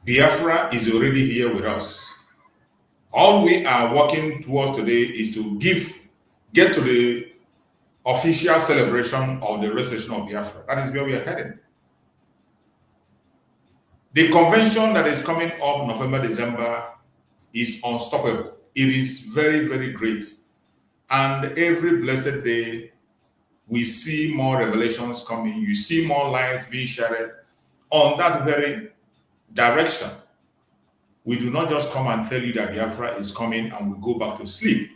Speaker 5: Biafra is already here with us. All we are working towards today is to get to the official celebration of the restoration of Biafra. That is where we are heading. The convention that is coming up November, December is unstoppable. It is very, very great. And every blessed day, we see more revelations coming. You see more lights being shed on that very direction. We do not just come and tell you that Biafra is coming and we go back to sleep.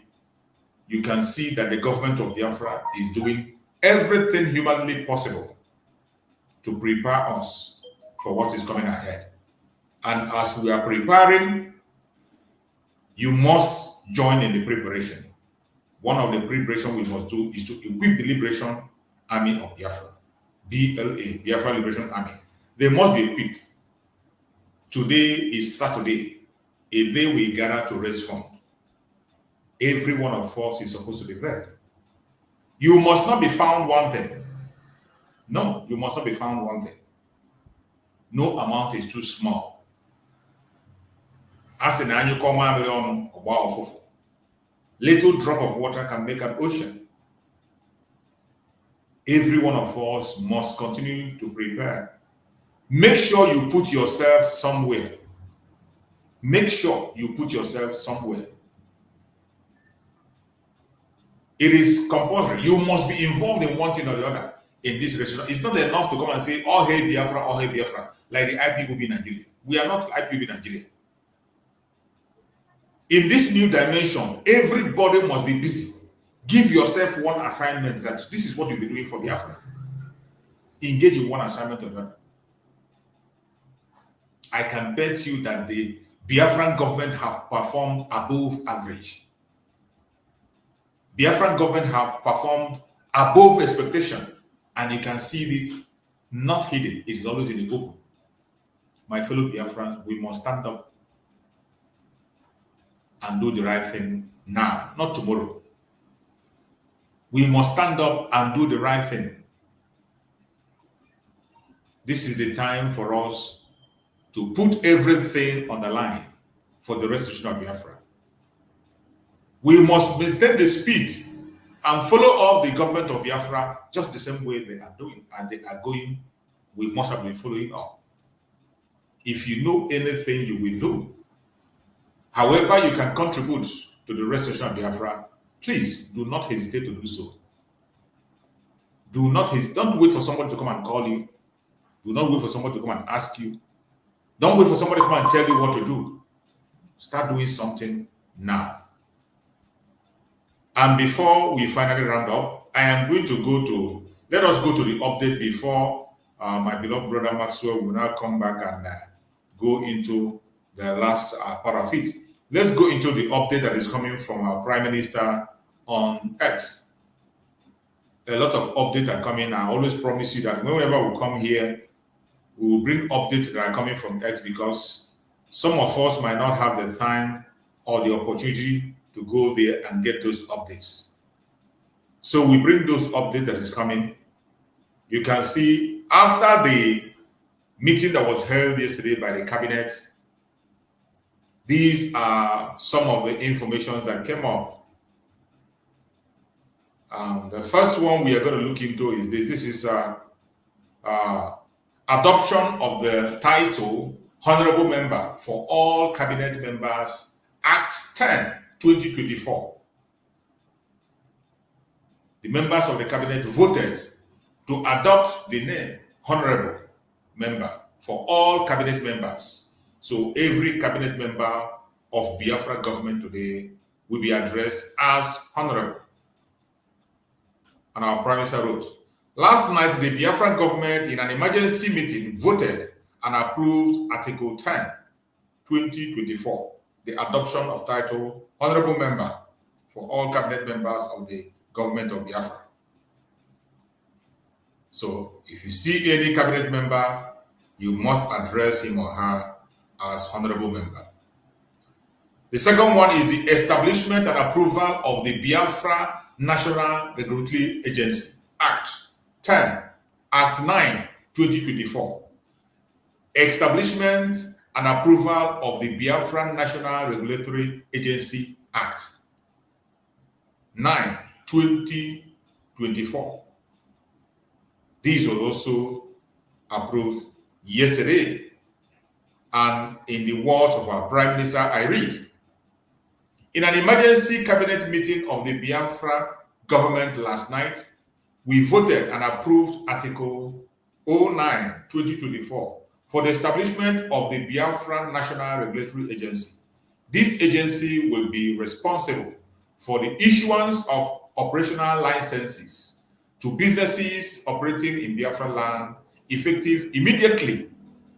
Speaker 5: You can see that the government of Biafra is doing everything humanly possible to prepare us for what is coming ahead. And as we are preparing, you must join in the preparation. One of the preparation we must do is to equip the Liberation Army of Biafra, BLA, Biafra Liberation Army. They must be equipped. Today is Saturday, a day we gather to raise funds. Every one of us is supposed to be there. You must not be found wanting. No, you must not be found wanting. No amount is too small. As an annual little drop of water can make an ocean. Every one of us must continue to prepare. Make sure you put yourself somewhere. Make sure you put yourself somewhere. It is compulsory. You must be involved in one thing or the other in this relationship. It's not enough to come and say, oh, hey, Biafra, oh, hey, Biafra, like the IPOB Nigeria. We are not IPOB Nigeria. In this new dimension, everybody must be busy. Give yourself one assignment that this is what you'll be doing for Biafra. Engage in one assignment or another. I can bet you that the Biafran government have performed above average. Biafran government have performed above expectation, and you can see it not hidden. It is always in the open. My fellow Biafrans, we must stand up and do the right thing now, not tomorrow. We must stand up and do the right thing. This is the time for us to put everything on the line for the restoration of Biafra. We must maintain the speed and follow up the government of Biafra just the same way they are doing. As they are going, we must have been following up. If you know anything, you will do. However, you can contribute to the restoration of Biafra, please do not hesitate to do so. Do not hesitate. Don't wait for somebody to come and call you. Do not wait for somebody to come and ask you. Don't wait for somebody to come and tell you what to do. Start doing something now. And before we finally round up, I am going to let us go to the update before my beloved brother Maxwell will now come back and go into the last part of it. Let's go into the update that is coming from our Prime Minister on X. A lot of updates are coming. I always promise you that whenever we come here, we will bring updates that are coming from X, because some of us might not have the time or the opportunity to go there and get those updates. So we bring those updates that is coming. You can see after the meeting that was held yesterday by the cabinet, these are some of the information that came up. The first one we are going to look into is this. This is adoption of the title Honorable Member for all cabinet members, Act 10, 2024. The members of the cabinet voted to adopt the name Honorable Member for all cabinet members. So every cabinet member of Biafra government today will be addressed as Honorable. And our Prime Minister wrote, last night the Biafra government in an emergency meeting voted and approved Article 10, 2024, the adoption of title Honorable Member for all cabinet members of the government of Biafra. So if you see any cabinet member you must address him or her as honorable member. The second one is the establishment and approval of the Biafra National Regulatory Agency, Act 10, Act 9, 2024. Establishment and approval of the Biafra National Regulatory Agency, Act 9, 2024. These were also approved yesterday. And in the words of our Prime Minister, I read, in an emergency cabinet meeting of the Biafra government last night, we voted and approved Article 09, 2024 for the establishment of the Biafra National Regulatory Agency. This agency will be responsible for the issuance of operational licenses to businesses operating in Biafra land, effective immediately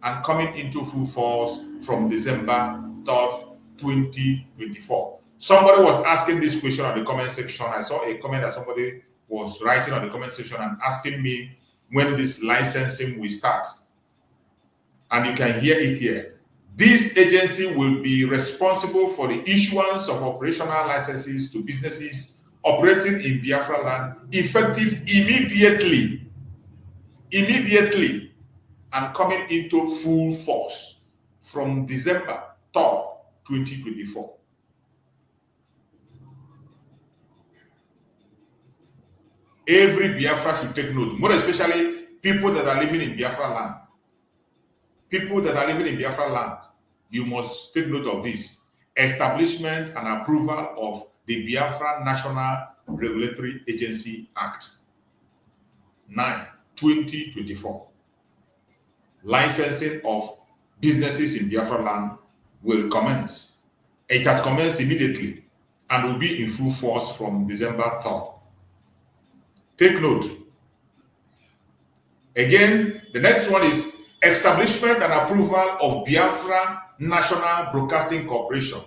Speaker 5: and coming into full force from December 3rd, 2024. Somebody was asking this question on the comment section. I saw a comment that somebody was writing on the comment section and asking me when this licensing will start. And you can hear it here. This agency will be responsible for the issuance of operational licenses to businesses operating in Biafra land, effective immediately, and coming into full force from December 3rd, 2024. Every Biafra should take note, more especially people that are living in Biafra land. People that are living in Biafra land, you must take note of this. Establishment and approval of the Biafra National Regulatory Agency Act 9, 2024. Licensing of businesses in Biafra land will commence. It has commenced immediately and will be in full force from December 3rd. Take note. Again, the next one is establishment and approval of Biafra National Broadcasting Corporation,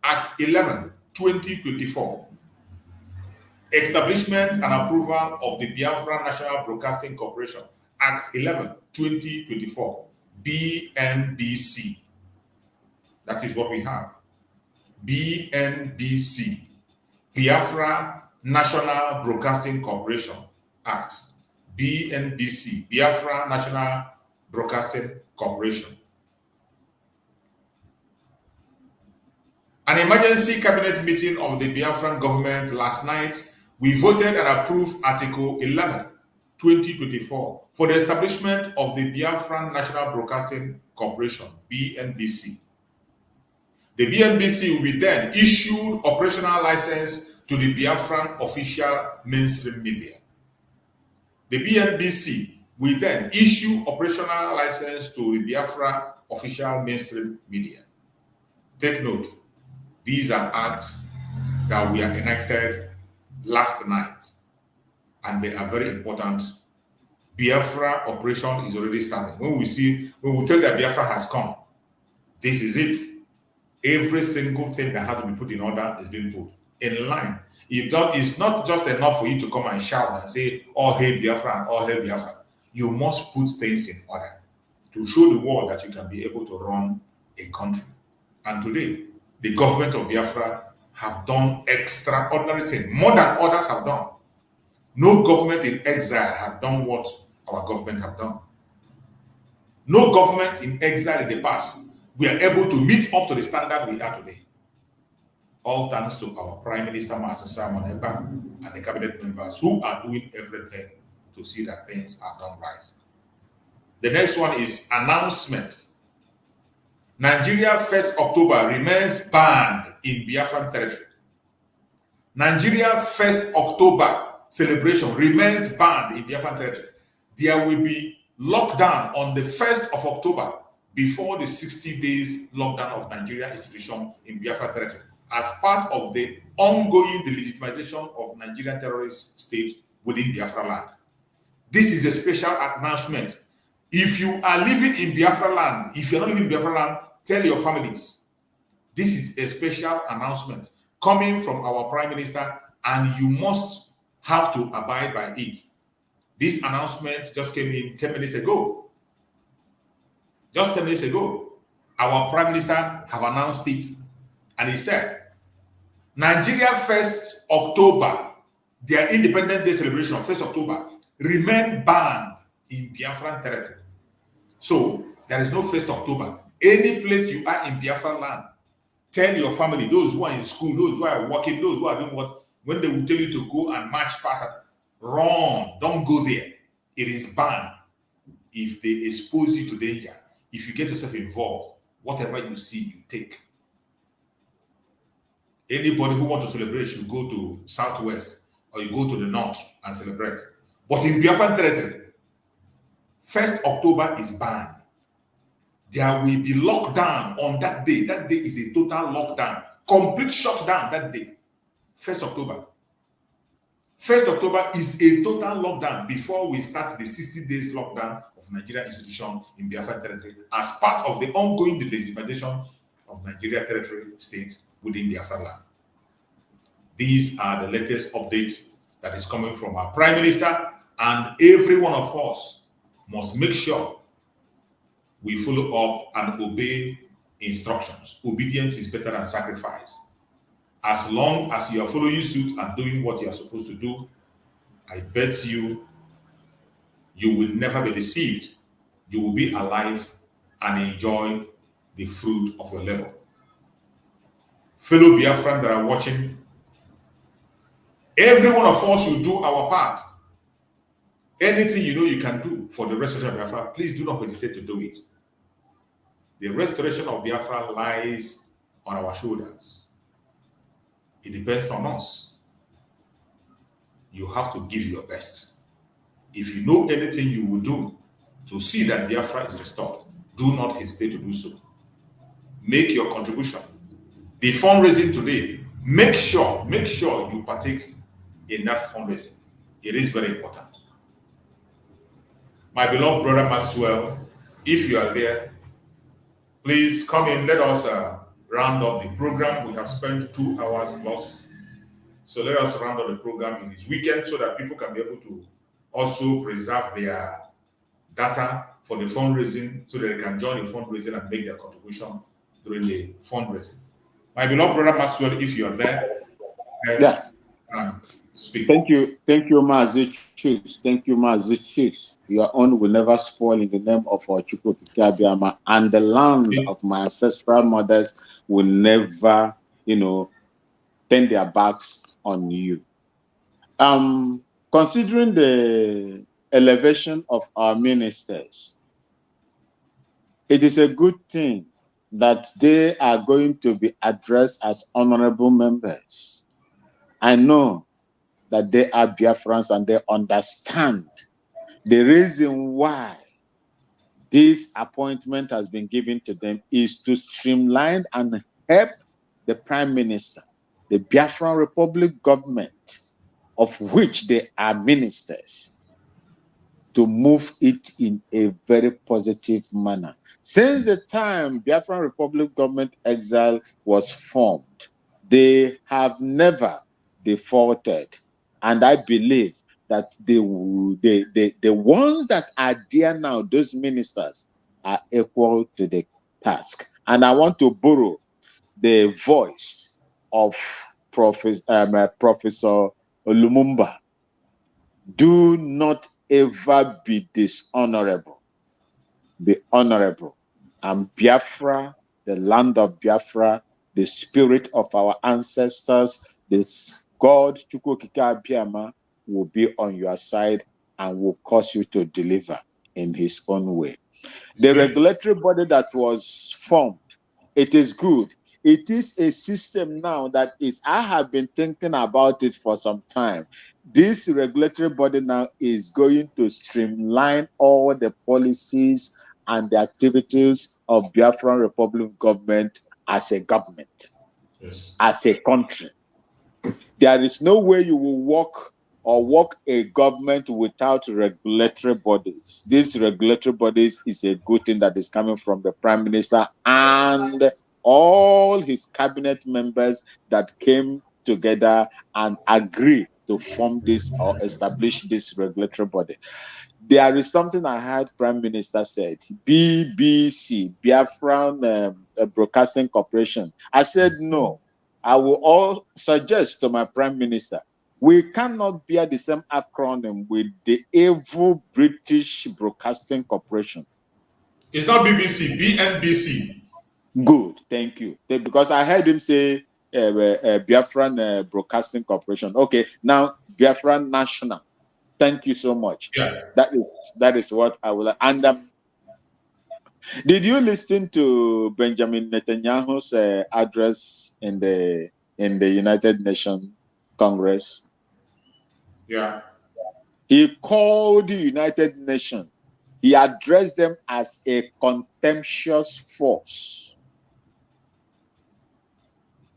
Speaker 5: Act 11, 2024. Establishment and approval of the Biafra National Broadcasting Corporation, Act 11, 2024, BNBC. That is what we have. BNBC, Biafra National Broadcasting Corporation Act, BNBC, Biafra National Broadcasting Corporation. An emergency cabinet meeting of the Biafran government last night, we voted and approved Article 11, 2024 for the establishment of the Biafran National Broadcasting Corporation, BNBC. The BNBC will be then issued operational license to the Biafran official mainstream media. The BNBC will then issue operational license to the Biafra official mainstream media. Take note, these are acts that we are enacted last night, and they are very important. Biafra operation is already starting. When we tell that Biafra has come, this is it. Every single thing that has to be put in order is being put in line. It's not just enough for you to come and shout and say, "Oh, hey Biafra," "Oh, hey Biafra." You must put things in order to show the world that you can be able to run a country. And today, the government of Biafra have done extraordinary things, more than others have done. No government in exile have done what our government have done. No government in exile in the past we are able to meet up to the standard we are today. All thanks to our Prime Minister, Master Simon Ekpa, and the cabinet members who are doing everything to see that things are done right. The next one is announcement. Nigeria 1st October remains banned in Biafran territory. Nigeria 1st October celebration remains banned in Biafran territory. There will be lockdown on the 1st of October before the 60 days lockdown of Nigeria institution in Biafra territory as part of the ongoing delegitimization of Nigerian terrorist state within Biafra land. This is a special announcement. If you are living in Biafra land, if you're not living in Biafra land, tell your families. This is a special announcement coming from our Prime Minister, and you must have to abide by it. This announcement just came in 10 minutes ago. Just 10 days ago, our Prime Minister have announced it. And he said, Nigeria 1st October, their Independence Day celebration of 1st October, remain banned in Biafran territory. So, there is no 1st October. Any place you are in Biafran land, tell your family, those who are in school, those who are working, those who are doing what, when they will tell you to go and march past it, run, don't go there. It is banned. If they expose you to danger, if you get yourself involved, whatever you see, you take. Anybody who wants to celebrate should go to Southwest or you go to the North and celebrate. But in Biafran territory, 1st October is banned. There will be lockdown on that day. That day is a total lockdown, complete shutdown that day. 1st October. 1st October is a total lockdown before we start the 60 days lockdown of Nigeria institution in Biafra territory as part of the ongoing legislation of Nigeria territory states within Biafra land. These are the latest updates that is coming from our Prime Minister, and every one of us must make sure we follow up and obey instructions. Obedience is better than sacrifice. As long as you are following suit and doing what you are supposed to do, I bet you will never be deceived. You will be alive and enjoy the fruit of your labor. Fellow Biafrans that are watching, every one of us should do our part. Anything you know you can do for the restoration of Biafra, please do not hesitate to do it. The restoration of Biafra lies on our shoulders. It depends on us. You have to give your best. If you know anything you will do to see that Biafra is restored, do not hesitate to do so. Make your contribution. The fundraising today, make sure you partake in that fundraising. It is very important. My beloved brother Maxwell, if you are there, please come in. Let us round up the program. We have spent 2 hours plus. So let us round up the program in this weekend so that people can be able to also preserve their data for the fundraising so that they can join the fundraising and make their contribution during the fundraising. My beloved brother Maxwell, if you are there, speak.
Speaker 2: Thank you, Mazi Chiefs. Thank you, Mazi Chiefs. Your own will never spoil in the name of our Chukwu Kikabiama, and the land of my ancestral mothers will never, turn their backs on you. Considering the elevation of our ministers, it is a good thing that they are going to be addressed as honorable members. I know that they are Biafrans and they understand the reason why this appointment has been given to them is to streamline and help the Prime Minister, the Biafran Republic government, of which they are ministers, to move it in a very positive manner. Since the time Biafran Republic government exile was formed, they have never defaulted. And I believe that the ones that are there now, those ministers, are equal to the task. And I want to borrow the voice of Professor Lumumba. Do not ever be dishonorable. Be honorable. And Biafra, the land of Biafra, the spirit of our ancestors, this God, Chukwu Okike Abiama, will be on your side and will cause you to deliver in his own way. The regulatory body that was formed, it is good. It is a system now that is, I have been thinking about it for some time. This regulatory body now is going to streamline all the policies and the activities of Biafran Republic government as a government, as a country. There is no way you will work a government without regulatory bodies. These regulatory bodies is a good thing that is coming from the Prime Minister and all his cabinet members that came together and agree to form this or establish this regulatory body. There is something I heard Prime Minister said, BBC, Biafran Broadcasting Corporation. I said, no, I will all suggest to my Prime Minister, we cannot bear the same acronym with the evil British Broadcasting Corporation.
Speaker 5: It's not BBC, BNBC.
Speaker 2: Good, thank you. Because I heard him say Biafran Broadcasting Corporation. Okay, now Biafran National. Thank you so much.
Speaker 5: Yeah.
Speaker 2: That is what I will. And did you listen to Benjamin Netanyahu's address in the United Nations Congress?
Speaker 5: Yeah.
Speaker 2: He called the United Nations. He addressed them as a contemptuous force.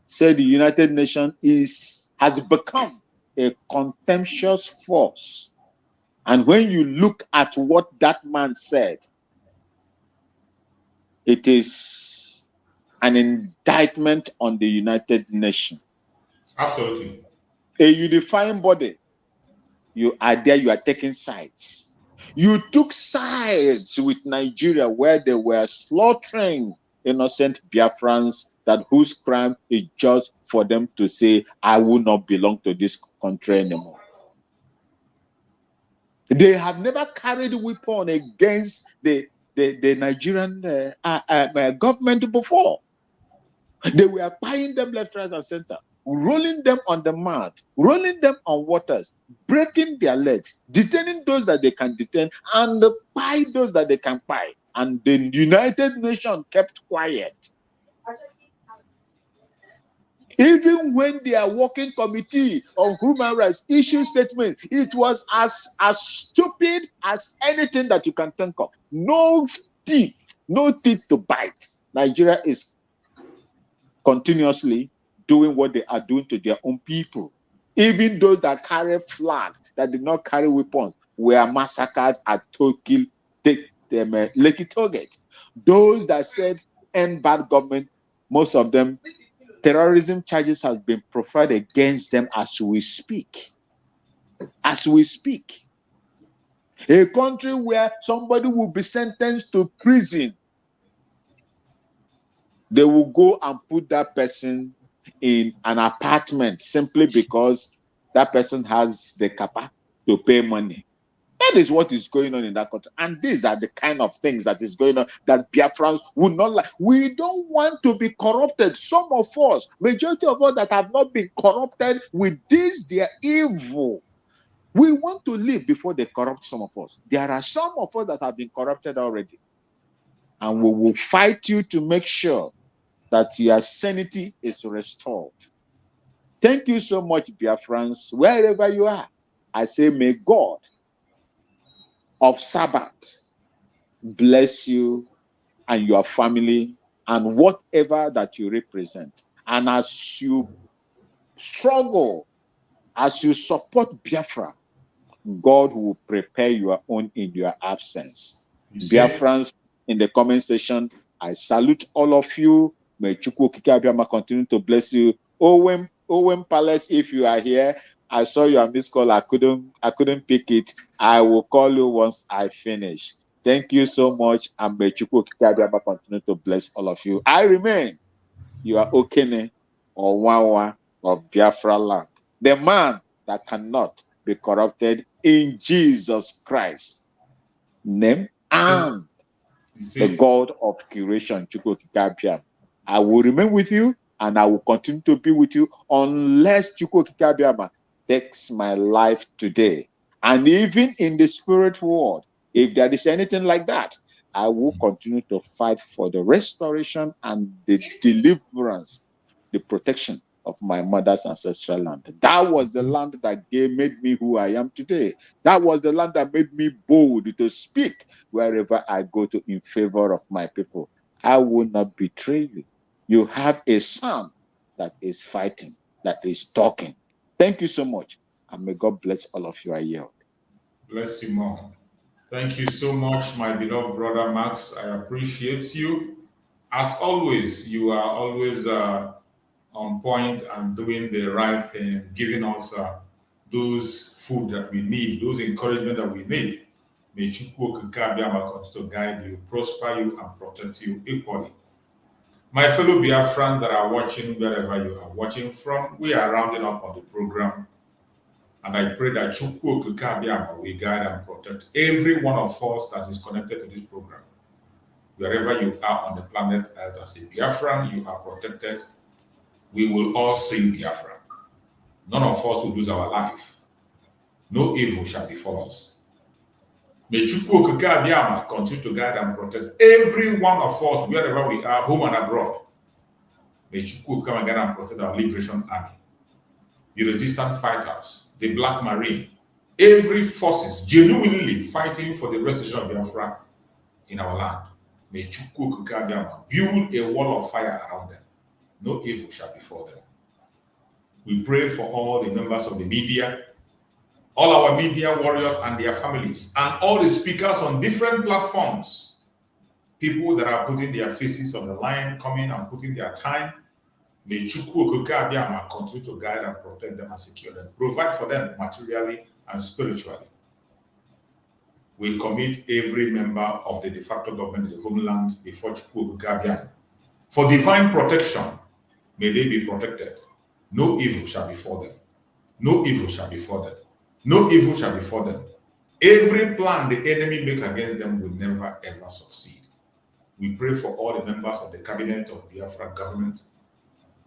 Speaker 2: Said the United Nations has become a contemptuous force. And when you look at what that man said, it is an indictment on the United Nations.
Speaker 5: Absolutely.
Speaker 2: A unifying body. You are there, you are taking sides. You took sides with Nigeria where they were slaughtering innocent Biafrans whose crime is just for them to say, I will not belong to this country anymore. They have never carried a weapon against the Nigerian government before. They were buying them left, right, and center, rolling them on the mud, rolling them on waters, breaking their legs, detaining those that they can detain, and buy those that they can buy. And the United Nations kept quiet. Even when their working committee on human rights issued statements, it was as stupid as anything that you can think of. No teeth to bite. Nigeria is continuously doing what they are doing to their own people. Even those that carry flag, that did not carry weapons, were massacred at Lekki Target. Those that said end bad government, most of them, terrorism charges has been profiled against them as we speak. As we speak. A country where somebody will be sentenced to prison, they will go and put that person in an apartment simply because that person has the capacity to pay money. That is what is going on in that country. And these are the kind of things that is going on that Biafrans would not like. We don't want to be corrupted. Some of us, majority of us that have not been corrupted with this, they are evil. We want to live before they corrupt some of us. There are some of us that have been corrupted already. And we will fight you to make sure that your sanity is restored. Thank you so much, Biafrans, wherever you are. I say, may God of Sabbath bless you and your family and whatever that you represent. And as you struggle, as you support Biafra, God will prepare your own in your absence. Biafrans, in the comment section, I salute all of you. May Chukwu Okike Abiyama continue to bless you. Owen Palace, if you are here, I saw your missed call. I couldn't pick it. I will call you once I finish. Thank you so much, and may Chukwu Okike Abiyama continue to bless all of you. I remain your Okene or Wawa of Biafra land, the man that cannot be corrupted in Jesus Christ name, and the God of creation, Chukwu Okike Abiyama. I will remain with you and I will continue to be with you unless Chukwu Okike Abiyama takes my life today. And even in the spirit world, if there is anything like that, I will continue to fight for the restoration and the deliverance, the protection of my mother's ancestral land. That was the land that made me who I am today. That was the land that made me bold to speak wherever I go to in favor of my people. I will not betray you. You have a son that is fighting, that is talking. Thank you so much. And may God bless all of you. I yield.
Speaker 5: Bless you more. Thank you so much, my beloved brother Max. I appreciate you. As always, you are always on point and doing the right thing, giving us those food that we need, those encouragement that we need. May Chukwu Okike Abiama continue to guide you, prosper you, and protect you equally. My fellow Biafrans that are watching, wherever you are watching from, we are rounding up on the program. And I pray that Chukwu Okike Abiama will guide and protect every one of us that is connected to this program. Wherever you are on the planet Earth as a Biafran, you are protected. We will all sing Biafra. None of us will lose our life. No evil shall befall us. May Chukwu Okike Abiama continue to guide and protect every one of us, wherever we are, home and abroad. May Chukwu Okike Abiama guide and protect our Liberation Army, the resistant fighters, the Black Marine, every forces genuinely fighting for the restoration of Biafra in our land. May Chukwu Okike Abiama build a wall of fire around them. No evil shall befall them. We pray for all the members of the media, all our media warriors and their families, and all the speakers on different platforms, people that are putting their faces on the line, coming and putting their time. May Chukwu Okike Abiama continue to guide and protect them and secure them, provide for them materially and spiritually. We commit every member of the de facto government of the homeland before Chukwu Okike Abiama for divine protection. May they be protected. No evil shall befall them. No evil shall befall them. No evil shall befall them. Every plan the enemy makes against them will never ever succeed. We pray for all the members of the cabinet of the Biafra government.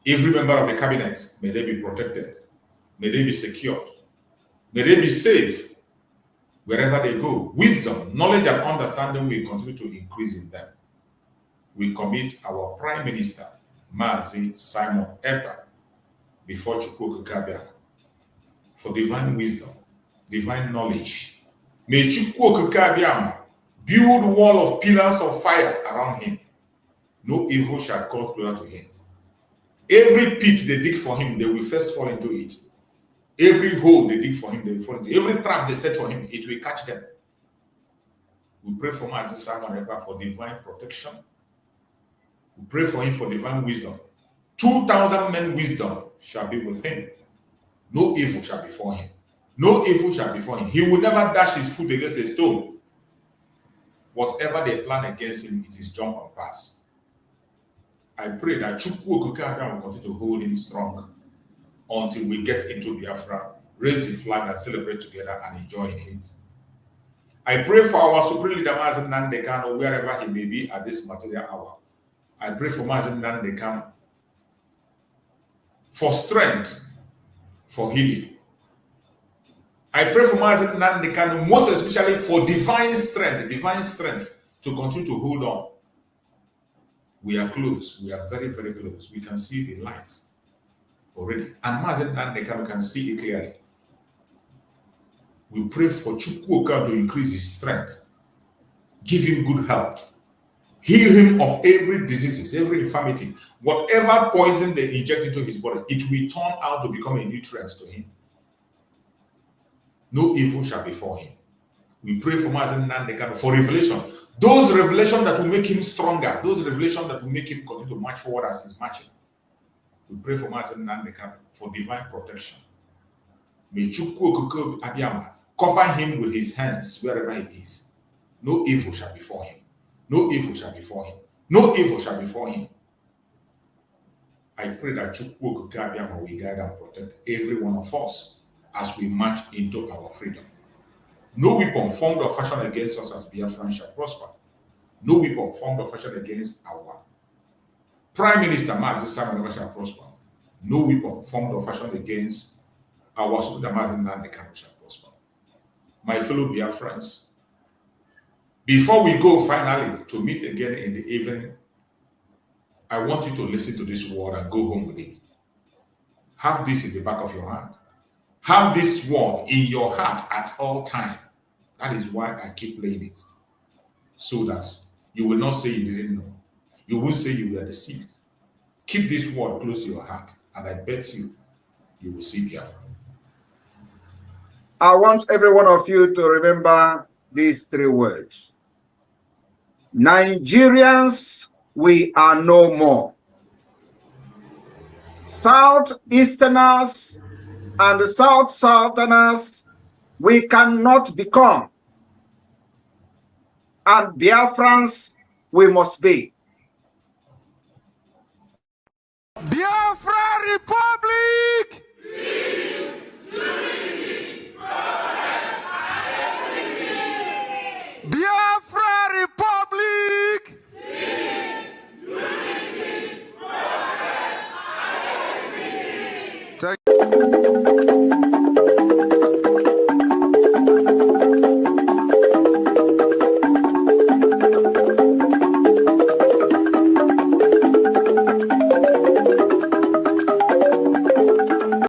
Speaker 5: Every member of the cabinet, may they be protected. May they be secured. May they be safe wherever they go. Wisdom, knowledge, and understanding will continue to increase in them. We commit our Prime Minister, Mazi Simon Ekpa, before Chukwu Okike Abiama for divine wisdom, divine knowledge. May Chukwu Okike Abiama build a wall of pillars of fire around him. No evil shall come closer to him. Every pit they dig for him, they will first fall into it. Every hole they dig for him, they will fall into. Every trap they set for him, it will catch them. We pray for Mazi Simon Ekpa for divine protection. We pray for him for divine wisdom. 2,000 men wisdom shall be with him. No evil shall befall him. No evil shall befall him. He will never dash his foot against a stone. Whatever they plan against him, it is jump and pass. I pray that Chukwu Okike Abiama will continue to hold him strong until we get into Biafra, raise the flag and celebrate together and enjoy in it. I pray for our Supreme Leader Mazi Nnamdi Kanu, wherever he may be at this material hour. I pray for Mazi Nnamdi Kanu for strength, for healing. I pray for Mazi Nnamdi Kanu most especially for divine strength to continue to hold on. We are close. We are very, very close. We can see the lights already. And Mazi Nnamdi Kanu can see it clearly. We pray for Chukwu Okike to increase his strength, give him good health, heal him of every disease, every infirmity. Whatever poison they inject into his body, it will turn out to become a nutrient to him. No evil shall befall him. We pray for Mazi Nnamdi Kanu for revelation. Those revelations that will make him stronger, those revelations that will make him continue to march forward as he's marching. We pray for Mazi Nnamdi Kanu for divine protection. May Chukwu Okike Abiama cover him with his hands wherever he is. No evil shall befall him. No evil shall befall him. No evil shall befall him. I pray that Chukwu Okike Abiama will guide and protect every one of us as we march into our freedom. No weapon formed or fashioned against us as Biafrans shall prosper. No weapon formed or fashioned against our Prime Minister Mazi Simon Ekpa shall prosper. No weapon formed or fashioned against our Supreme Mazi Nnamdi Kanu shall prosper. My fellow Biafrans, before we go finally to meet again in the evening, I want you to listen to this word and go home with it. Have this in the back of your hand. Have this word in your heart at all times. That is why I keep playing it. So that you will not say you didn't know. You will say you were deceived. Keep this word close to your heart, and I bet you will see Biafra.
Speaker 7: I want every one of you to remember these three words. Nigerians, we are no more. Southeasterners and Southerners, we cannot become.
Speaker 9: and Biafrans we must be.
Speaker 13: Biafra Republic! Biafra Republic! Thank you.